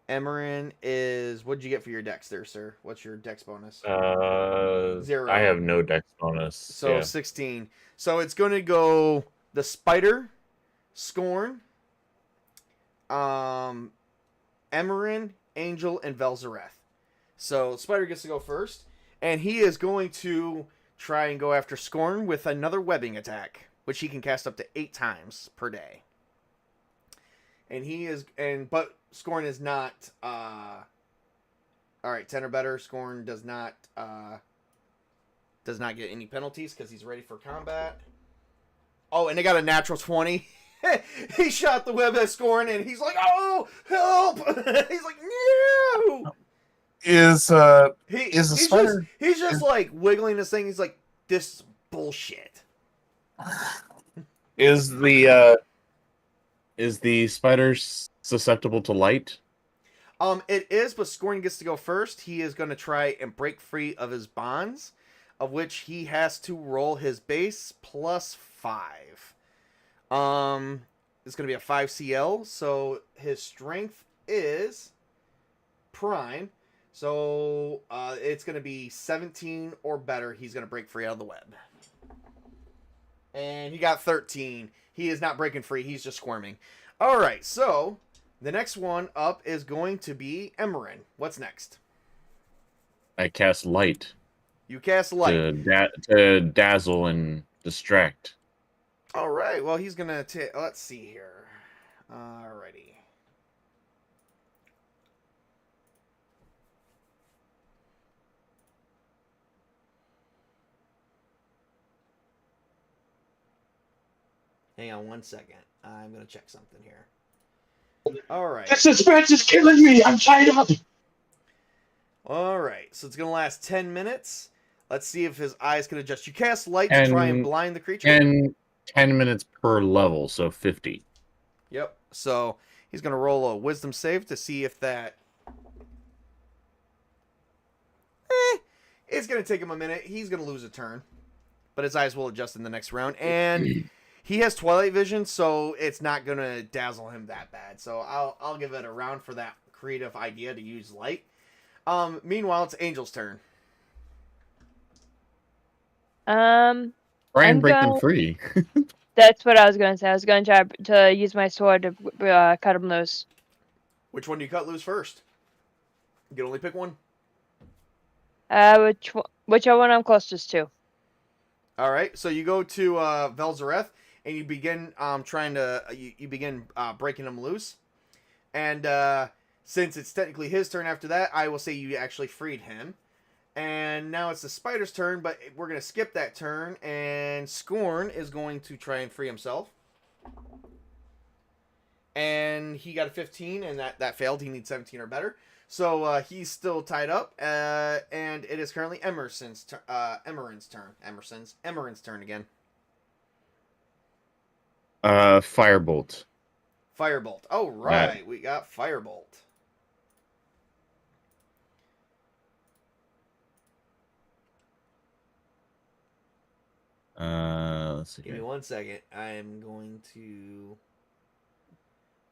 Emerin is, what'd you get for your dex there, sir? What's your dex bonus? 0. I have no dex bonus. So yeah. 16. So it's going to go the spider, Scorn, Emerin, Angel, and Velzareth. So spider gets to go first, and he is going to try and go after Scorn with another webbing attack, which he can cast up to 8 times per day. And but Scorn is not all right, 10 or better. Scorn does not get any penalties because he's ready for combat. Oh, and they got a natural 20. He shot the web at Scorn, and he's like, "Oh, help!" He's like, "No!" Is the He's spider? He's just like wiggling this thing. He's like, "This is bullshit." Is the spider susceptible to light? It is, but Scorn gets to go first. He is going to try and break free of his bonds, of which he has to roll his base +5. It's going to be a 5 CL, so his strength is prime. So it's going to be 17 or better. He's going to break free out of the web. And he got 13. He is not breaking free. He's just squirming. All right, so The next one up is going to be Emerin. What's next? I cast light You cast light. to dazzle and distract. All right. Well, he's gonna take. Let's see here. Alrighty. Hang on one second. I'm gonna check something here. All right. The suspense is killing me. I'm tied up. All right. So it's gonna last 10 minutes. Let's see if his eyes can adjust. You cast light to try and blind the creature. 10 minutes per level, so 50. Yep. So he's gonna roll a wisdom save to see if that. It's gonna take him a minute. He's gonna lose a turn, but his eyes will adjust in the next round, and he has twilight vision, so it's not gonna dazzle him that bad. So I'll give it a round for that creative idea to use light. Meanwhile, it's Angel's turn. Try and break them free. That's what I was going to say. I was going to try to use my sword to cut him loose. Which one do you cut loose first? You can only pick one. Whichever one I'm closest to. All right, so you go to Velzareth and you begin you begin breaking him loose, and since it's technically his turn after that, I will say you actually freed him. And now it's the spider's turn, but we're going to skip that turn, and Scorn is going to try and free himself. And he got a 15, and that failed. He needs 17 or better. So he's still tied up, and it is currently Emerin's turn again. Firebolt. Firebolt. Oh, right. We got Firebolt. Let's see. Give me 1 second. I am going to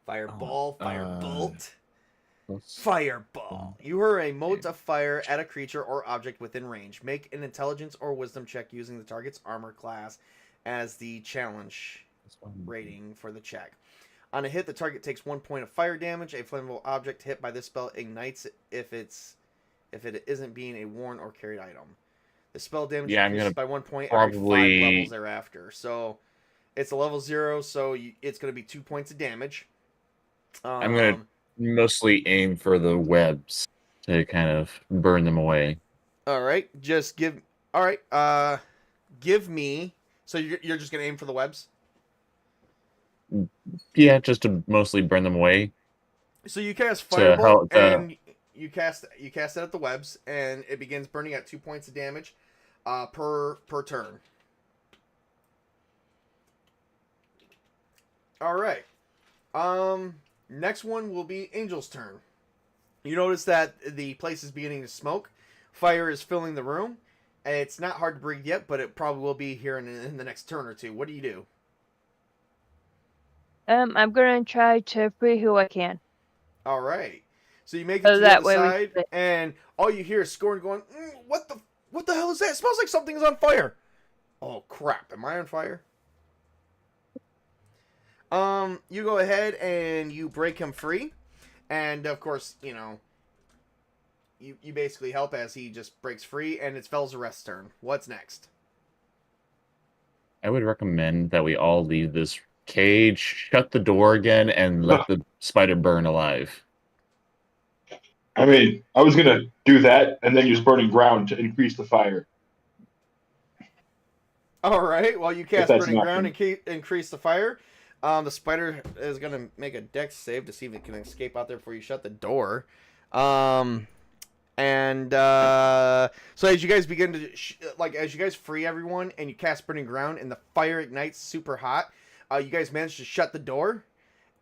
Fireball, Firebolt. Fireball. You hurl a mote of fire at a creature or object within range. Make an intelligence or wisdom check using the target's armor class as the challenge rating for the check. On a hit, the target takes 1 point of fire damage. A flammable object hit by this spell ignites if it isn't being a worn or carried item. The spell damage increases by 1 point every 5 levels thereafter. So it's a level 0, so it's going to be 2 points of damage. I'm going to mostly aim for the webs to kind of burn them away. All right. Give me. So you're just going to aim for the webs? Yeah, just to mostly burn them away. So you cast Firebolt, and you cast it at the webs, and it begins burning at 2 points of damage per turn. All right. Next one will be Angel's turn. You notice that the place is beginning to smoke. Fire is filling the room. And it's not hard to breathe yet, but it probably will be here in the next turn or two. What do you do? I'm going to try to free who I can. All right. So you make it to the other side, and all you hear is Scorn going, what the hell is that? It smells like something is on fire. Oh, crap. Am I on fire? You go ahead and you break him free. And, of course, you basically help as he just breaks free, and it's Velzareth's turn. What's next? I would recommend that we all leave this cage, shut the door again, and let the spider burn alive. I mean, I was going to do that and then use burning ground to increase the fire. All right. Well, you cast burning ground and increase the fire. The spider is going to make a dex save to see if it can escape out there before you shut the door. So as you guys begin to, as you guys free everyone and you cast burning ground and the fire ignites super hot, you guys manage to shut the door,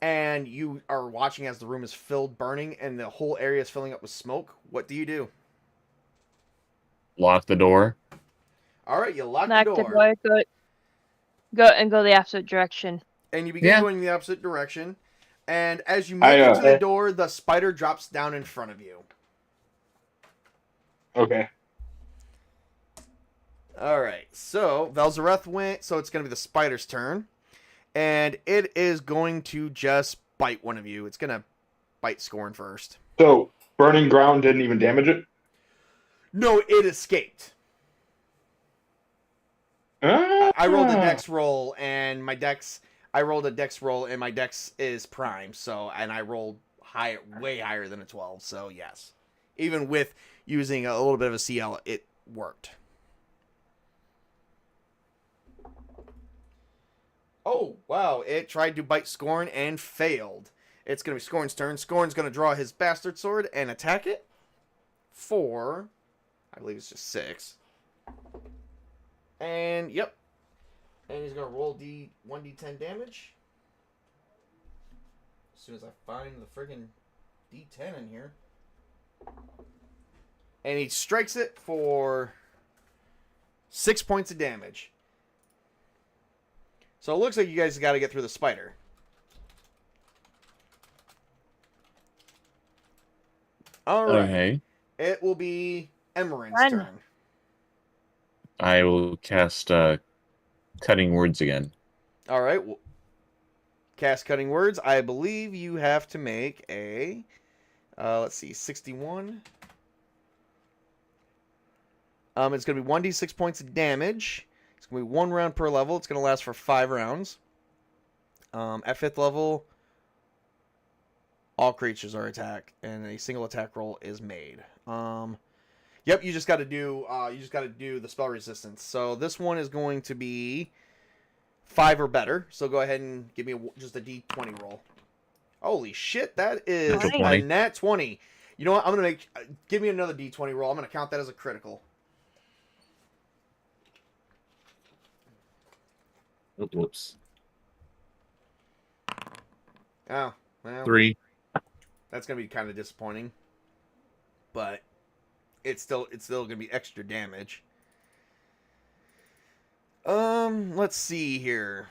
and you are watching as the room is filled burning and the whole area is filling up with smoke. What do you do? Lock the door. All right, you lock the door. Go the opposite direction. And you begin going the opposite direction. And as you make it to the door, the spider drops down in front of you. Okay. All right. So Velzareth went. So it's going to be the spider's turn. And it is going to just bite one of you. It's going to bite Scorn first. So burning ground didn't even damage it. No, it escaped. I rolled a Ah. dex roll, and my dex. I rolled a dex roll, and my dex is prime. So, and I rolled higher, way higher than a 12. So yes, even with using a little bit of a CL, it worked. Oh, wow. It tried to bite Scorn and failed. It's going to be Scorn's turn. Scorn's going to draw his bastard sword and attack it for, I believe it's just 6. And, yep. And he's going to roll 1d10 damage. As soon as I find the friggin' d10 in here. And he strikes it for 6 points of damage. So it looks like you guys got to get through the spider. All right. Okay. It will be Emmeren's Fun. turn. I will cast Cutting Words again. All right. Well, cast Cutting Words. I believe you have to make a, let's see, 61. It's going to be 1d6 points of damage. It's going to be 1 round per level. It's going to last for 5 rounds. At 5th level, all creatures are attacked, and a single attack roll is made. Yep, you just got to do the spell resistance. So this one is going to be 5 or better. So go ahead and give me just a d20 roll. Holy shit, that is Nice. a nat 20. You know what? I'm gonna give me another d20 roll. I'm gonna count that as a critical. Oh, whoops. Oh, well, 3. that's gonna be kind of disappointing, but it's still gonna be extra damage. Let's see here.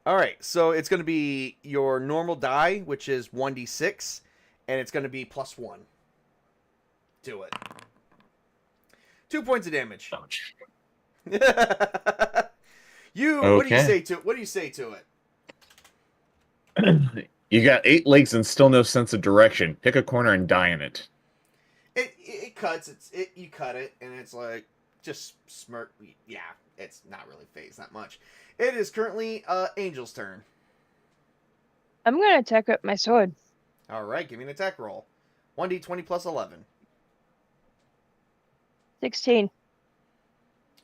All right, so it's gonna be your normal die, which is 1d6, and it's gonna be +1 to it. 2 points of damage. Ouch. What do you say to it? You got 8 legs and still no sense of direction. Pick a corner and die in it. It cuts. You cut it, and it's like just smirk. Yeah, it's not really phased that much. It is currently Angel's turn. I'm gonna attack with my sword. All right, give me an attack roll. 1d20 plus 11. 16.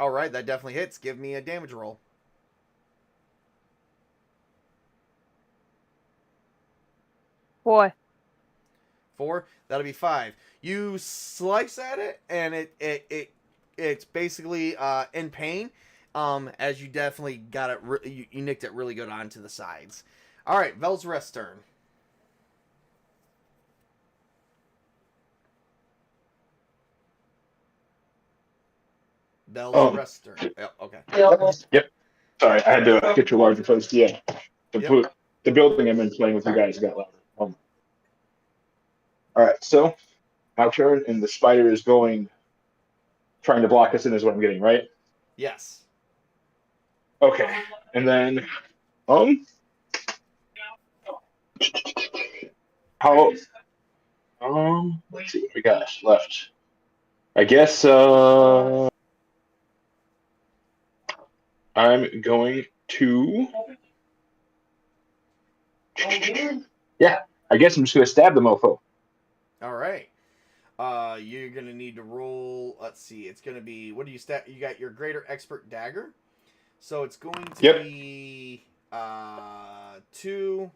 All right, that definitely hits. Give me a damage roll. 4. 4. That'll be 5. You slice at it, and it's basically in pain. As you definitely got it, you nicked it really good onto the sides. All right, Vel's rest turn. Vel's rest turn. Yep, okay. Yep. Sorry, I had to get you larger because the Yep. the building I've been playing with you guys got louder. All right, so my turn, and the spider is trying to block us in, is what I'm getting, right? Yes. Okay, and then how let's see what we got left. I guess I'm going to I guess I'm just gonna stab the mofo. All right. You're gonna need to roll. Let's see. It's gonna be. What do you stat? You got your greater expert dagger. So it's going to be 2.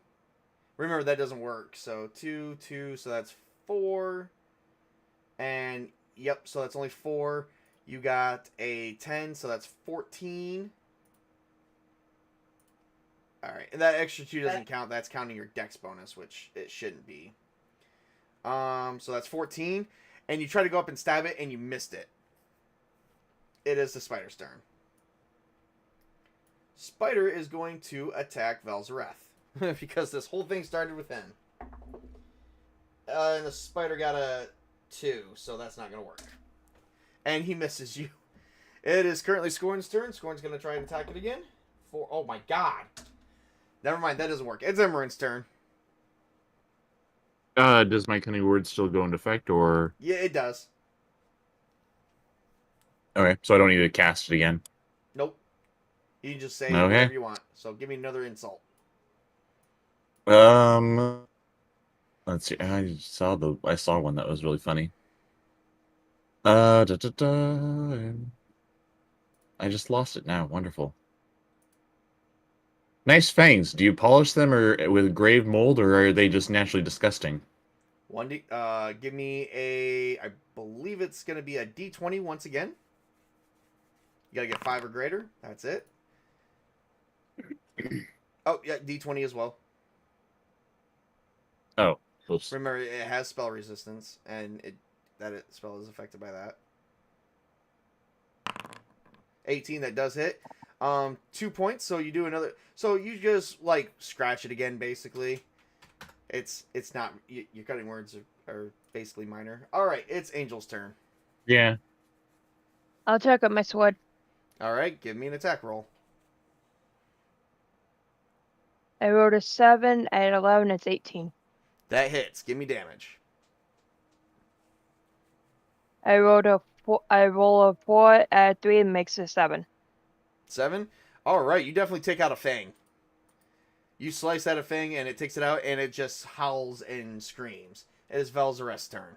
Remember that doesn't work. So 2, 2. So that's 4. And yep. So that's only 4. You got a 10. So that's 14. All right. And that extra 2 doesn't count. That's counting your dex bonus, which it shouldn't be. So that's 14. And you try to go up and stab it, and you missed it. It is the spider's turn. Spider is going to attack Velzareth. Because this whole thing started with him. And the spider got a 2, so that's not going to work. And he misses you. It is currently Scorn's turn. Scorn's going to try and attack it again. Oh my god. Never mind, that doesn't work. It's Emmeren's turn. Does my cunning word still go into effect, or Yeah, it does. okay? So I don't need to cast it again. Nope. You can just say Okay. whatever you want. So give me another insult. Let's see. I saw one that was really funny. I just lost it now. Wonderful. Nice fangs. Do you polish them or with grave mold, or are they just naturally disgusting? Give me a. I believe it's gonna be a D20 once again. You gotta get 5 or greater. That's it. Oh yeah, D20 as well. Oh, oops. Remember, it has spell resistance, and that spell is affected by that. 18, that does hit. 2 points. So you do another. So you just like scratch it again, basically. It's not your cutting words are basically minor. All right, it's Angel's turn. Yeah. I'll check up my sword. All right, give me an attack roll. I rolled a 7. I had 11. It's 18. That hits. Give me damage. I rolled a 4. I roll a 4. Add 3 and makes a 7. 7. All right, you definitely take out a fang. You slice out a fang, and it takes it out, and it just howls and screams. It is Vel'Zareth's turn.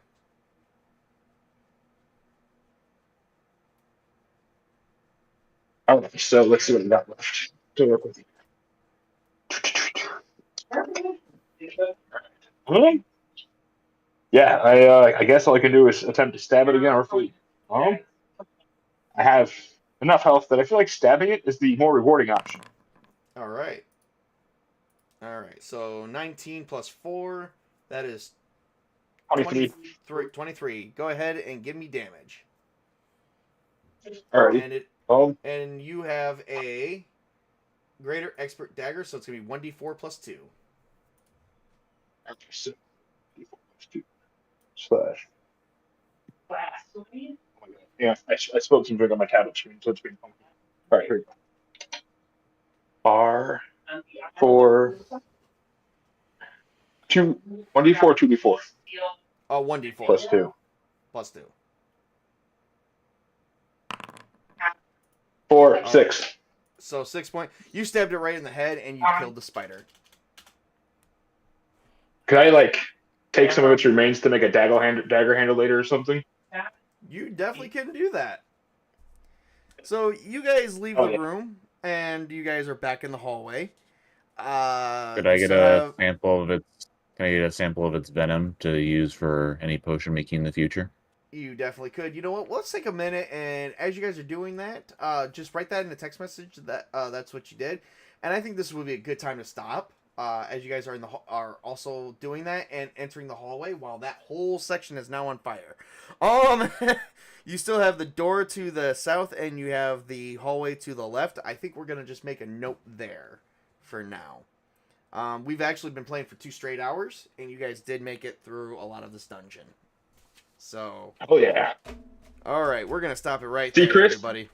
All right, so let's see what we got left to work with. Yeah, I guess all I can do is attempt to stab it again or flee. I have enough health that I feel like stabbing it is the more rewarding option. All right. All right, so 19 plus 4, that is 23. 23. Go ahead and give me damage. All right. And you have a greater expert dagger, so it's going to be 1d4 plus 2. Okay, so 4 plus 2 slash. Oh my God. Yeah, I spilled some drink on my tablet screen, so it's being funky. All right, here we go. R 4 2 1d4 2d4 Oh, 1d4 plus 2 plus 2. 4 6. So 6 point. You stabbed it right in the head, and you killed the spider. Can I take some of its remains to make a dagger handle later or something? You definitely can do that. So you guys leave the room, and you guys are back in the hallway. Could I get a sample of its? Can I get a sample of its venom to use for any potion making in the future? You definitely could. You know what? Let's take a minute, and as you guys are doing that, just write that in the text message that that's what you did. And I think this would be a good time to stop. As you guys are are also doing that and entering the hallway while that whole section is now on fire. You still have the door to the south and you have the hallway to the left. I think we're gonna just make a note there for now. We've actually been playing for 2 straight hours, and you guys did make it through a lot of this dungeon. So. Oh yeah. All right, we're gonna stop it right See, there, Chris? everybody.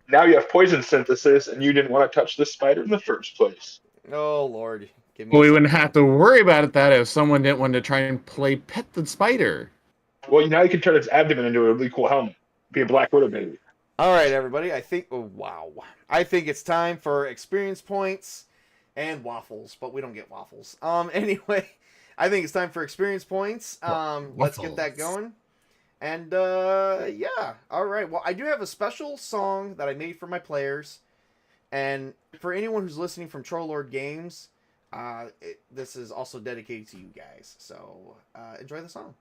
Now you have poison synthesis, and you didn't want to touch this spider in the first place. Oh Lord, give me. Well, we wouldn't have to worry about it that if someone didn't want to try and play pet the spider. Well, now you can turn its abdomen into a really cool helmet. Be a Black Widow baby. All right, everybody. I think. Oh, wow. I think it's time for experience points and waffles, but we don't get waffles. Anyway, I think it's time for experience points. Let's get that going. And yeah. All right. Well, I do have a special song that I made for my players, and for anyone who's listening from Troll Lord Games, this is also dedicated to you guys. So enjoy the song.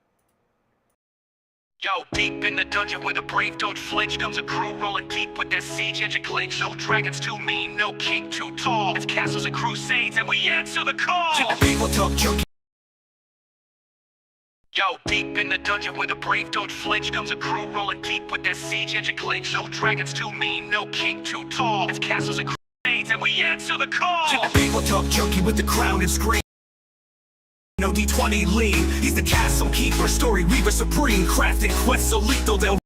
Yo, deep in the dungeon where the brave don't flinch comes a crew rolling deep with their siege engine clinch. No dragons too mean, no king too tall. It's Castles and Crusades and we answer the call. Tabletop Junkie. Yo, deep in the dungeon where the brave don't flinch comes a crew rolling deep with their siege engine clinch. No dragons too mean, no king too tall. It's Castles and Crusades and we answer the call. Tabletop Junkie with the crown and scream. No D20 lean, he's the castle keeper, story weaver supreme, crafting quests so lethal they'll.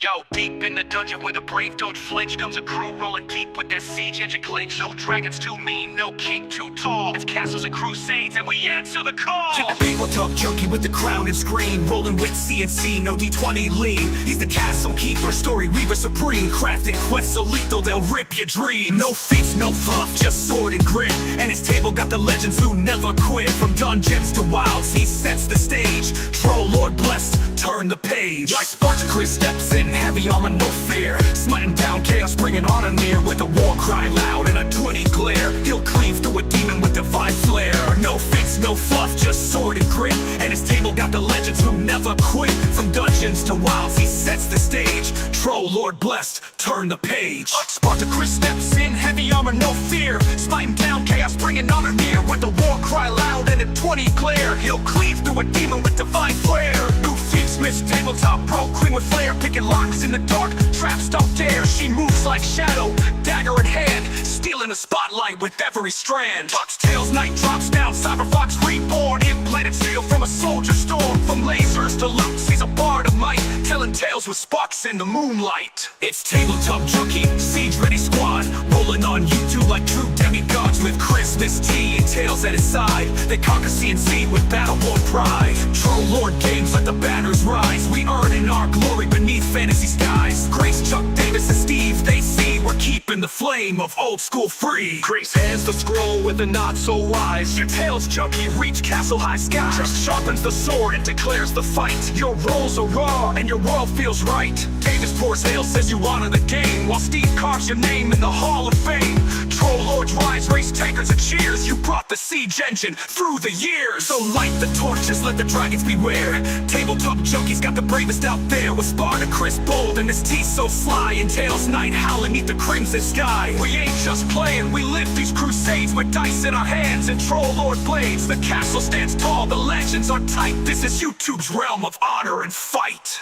Yo, deep in the dungeon where the brave don't flinch comes a crew rolling deep with their siege engine clinch. No dragons too mean, no king too tall. It's Castles and Crusades and we answer the call. Tabletop Junkie with the crown and screen, rolling with CNC, no D20 lean. He's the castle keeper, story weaver supreme, crafting quests so lethal they'll rip your dream. No feats, no fluff, just sword and grit. And his table got the legends who never quit. From dungeons to wilds, he sets the stage. Troll Lord blessed, turn the page. Like Spartacus steps in, heavy armor, no fear. Smiting down chaos, bringing honor near. With a war cry loud and a 20 glare, he'll cleave through a demon with divine flair. No fix, no fluff, just sword and grit. And his table got the legends who never quit. From dungeons to wilds, he sets the stage. Troll Lord blessed, turn the page. Spartacus steps in, heavy armor, no fear. Smiting down chaos, bringing honor near. With a war cry loud and a 20 glare, he'll cleave through a demon with divine flair. New feats, Miss Tabletop Pro, queen with flair, picking locks in the dark, traps don't dare. She moves like shadow, dagger in hand, stealing the spotlight with every strand. Bucks tails, night drops down, Cyberfox reborn, implanted steel from a soldier storm. From lasers to loops, he's a bard of might, telling tales with sparks in the moonlight. It's Tabletop Junkie, siege ready squad, rolling on YouTube like true demigods. With Christmas tea and tales at his side, they conquer CNC with Paramoor pride. Troll Lord games let the banners rise, we earn in our glory beneath fantasy skies. Grace, Chuck, Davis, and Steve, they see we're keeping the flame of old school free. Grace hands the scroll with a nod so wise. Your tales, Junkie, reach castle high skies. Just sharpens the sword and declares the fight. Your rolls are raw and your world feels right. Davis pours hail, says you honor the game, while Steve carves your name in the Hall of Fame. Troll Lords rise, race takers and cheers. You brought the siege engine through the years. So light the torches, let the dragons beware. Tabletop Junkie's got the bravest out there, with Spartacus bold and his teeth so sly, and Tails night howling neath the crimson sky. We ain't just playing, we live these crusades with dice in our hands and Troll Lord blades. The castle stands tall, the legends are tight. This is YouTube's realm of honor and fight.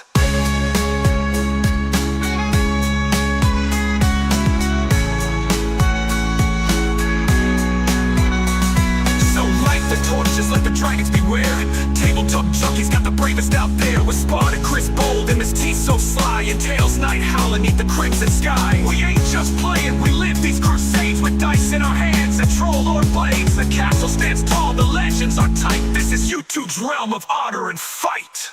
The torches, let the dragons beware. Tabletop Junkie's got the bravest out there, with Spartacus bold and his teeth so sly, and Tails night howling neath the crimson sky. We ain't just playing, we live these crusades with dice in our hands and Troll Lord blades. The castle stands tall, the legends are tight. This is YouTube's realm of honor and fight.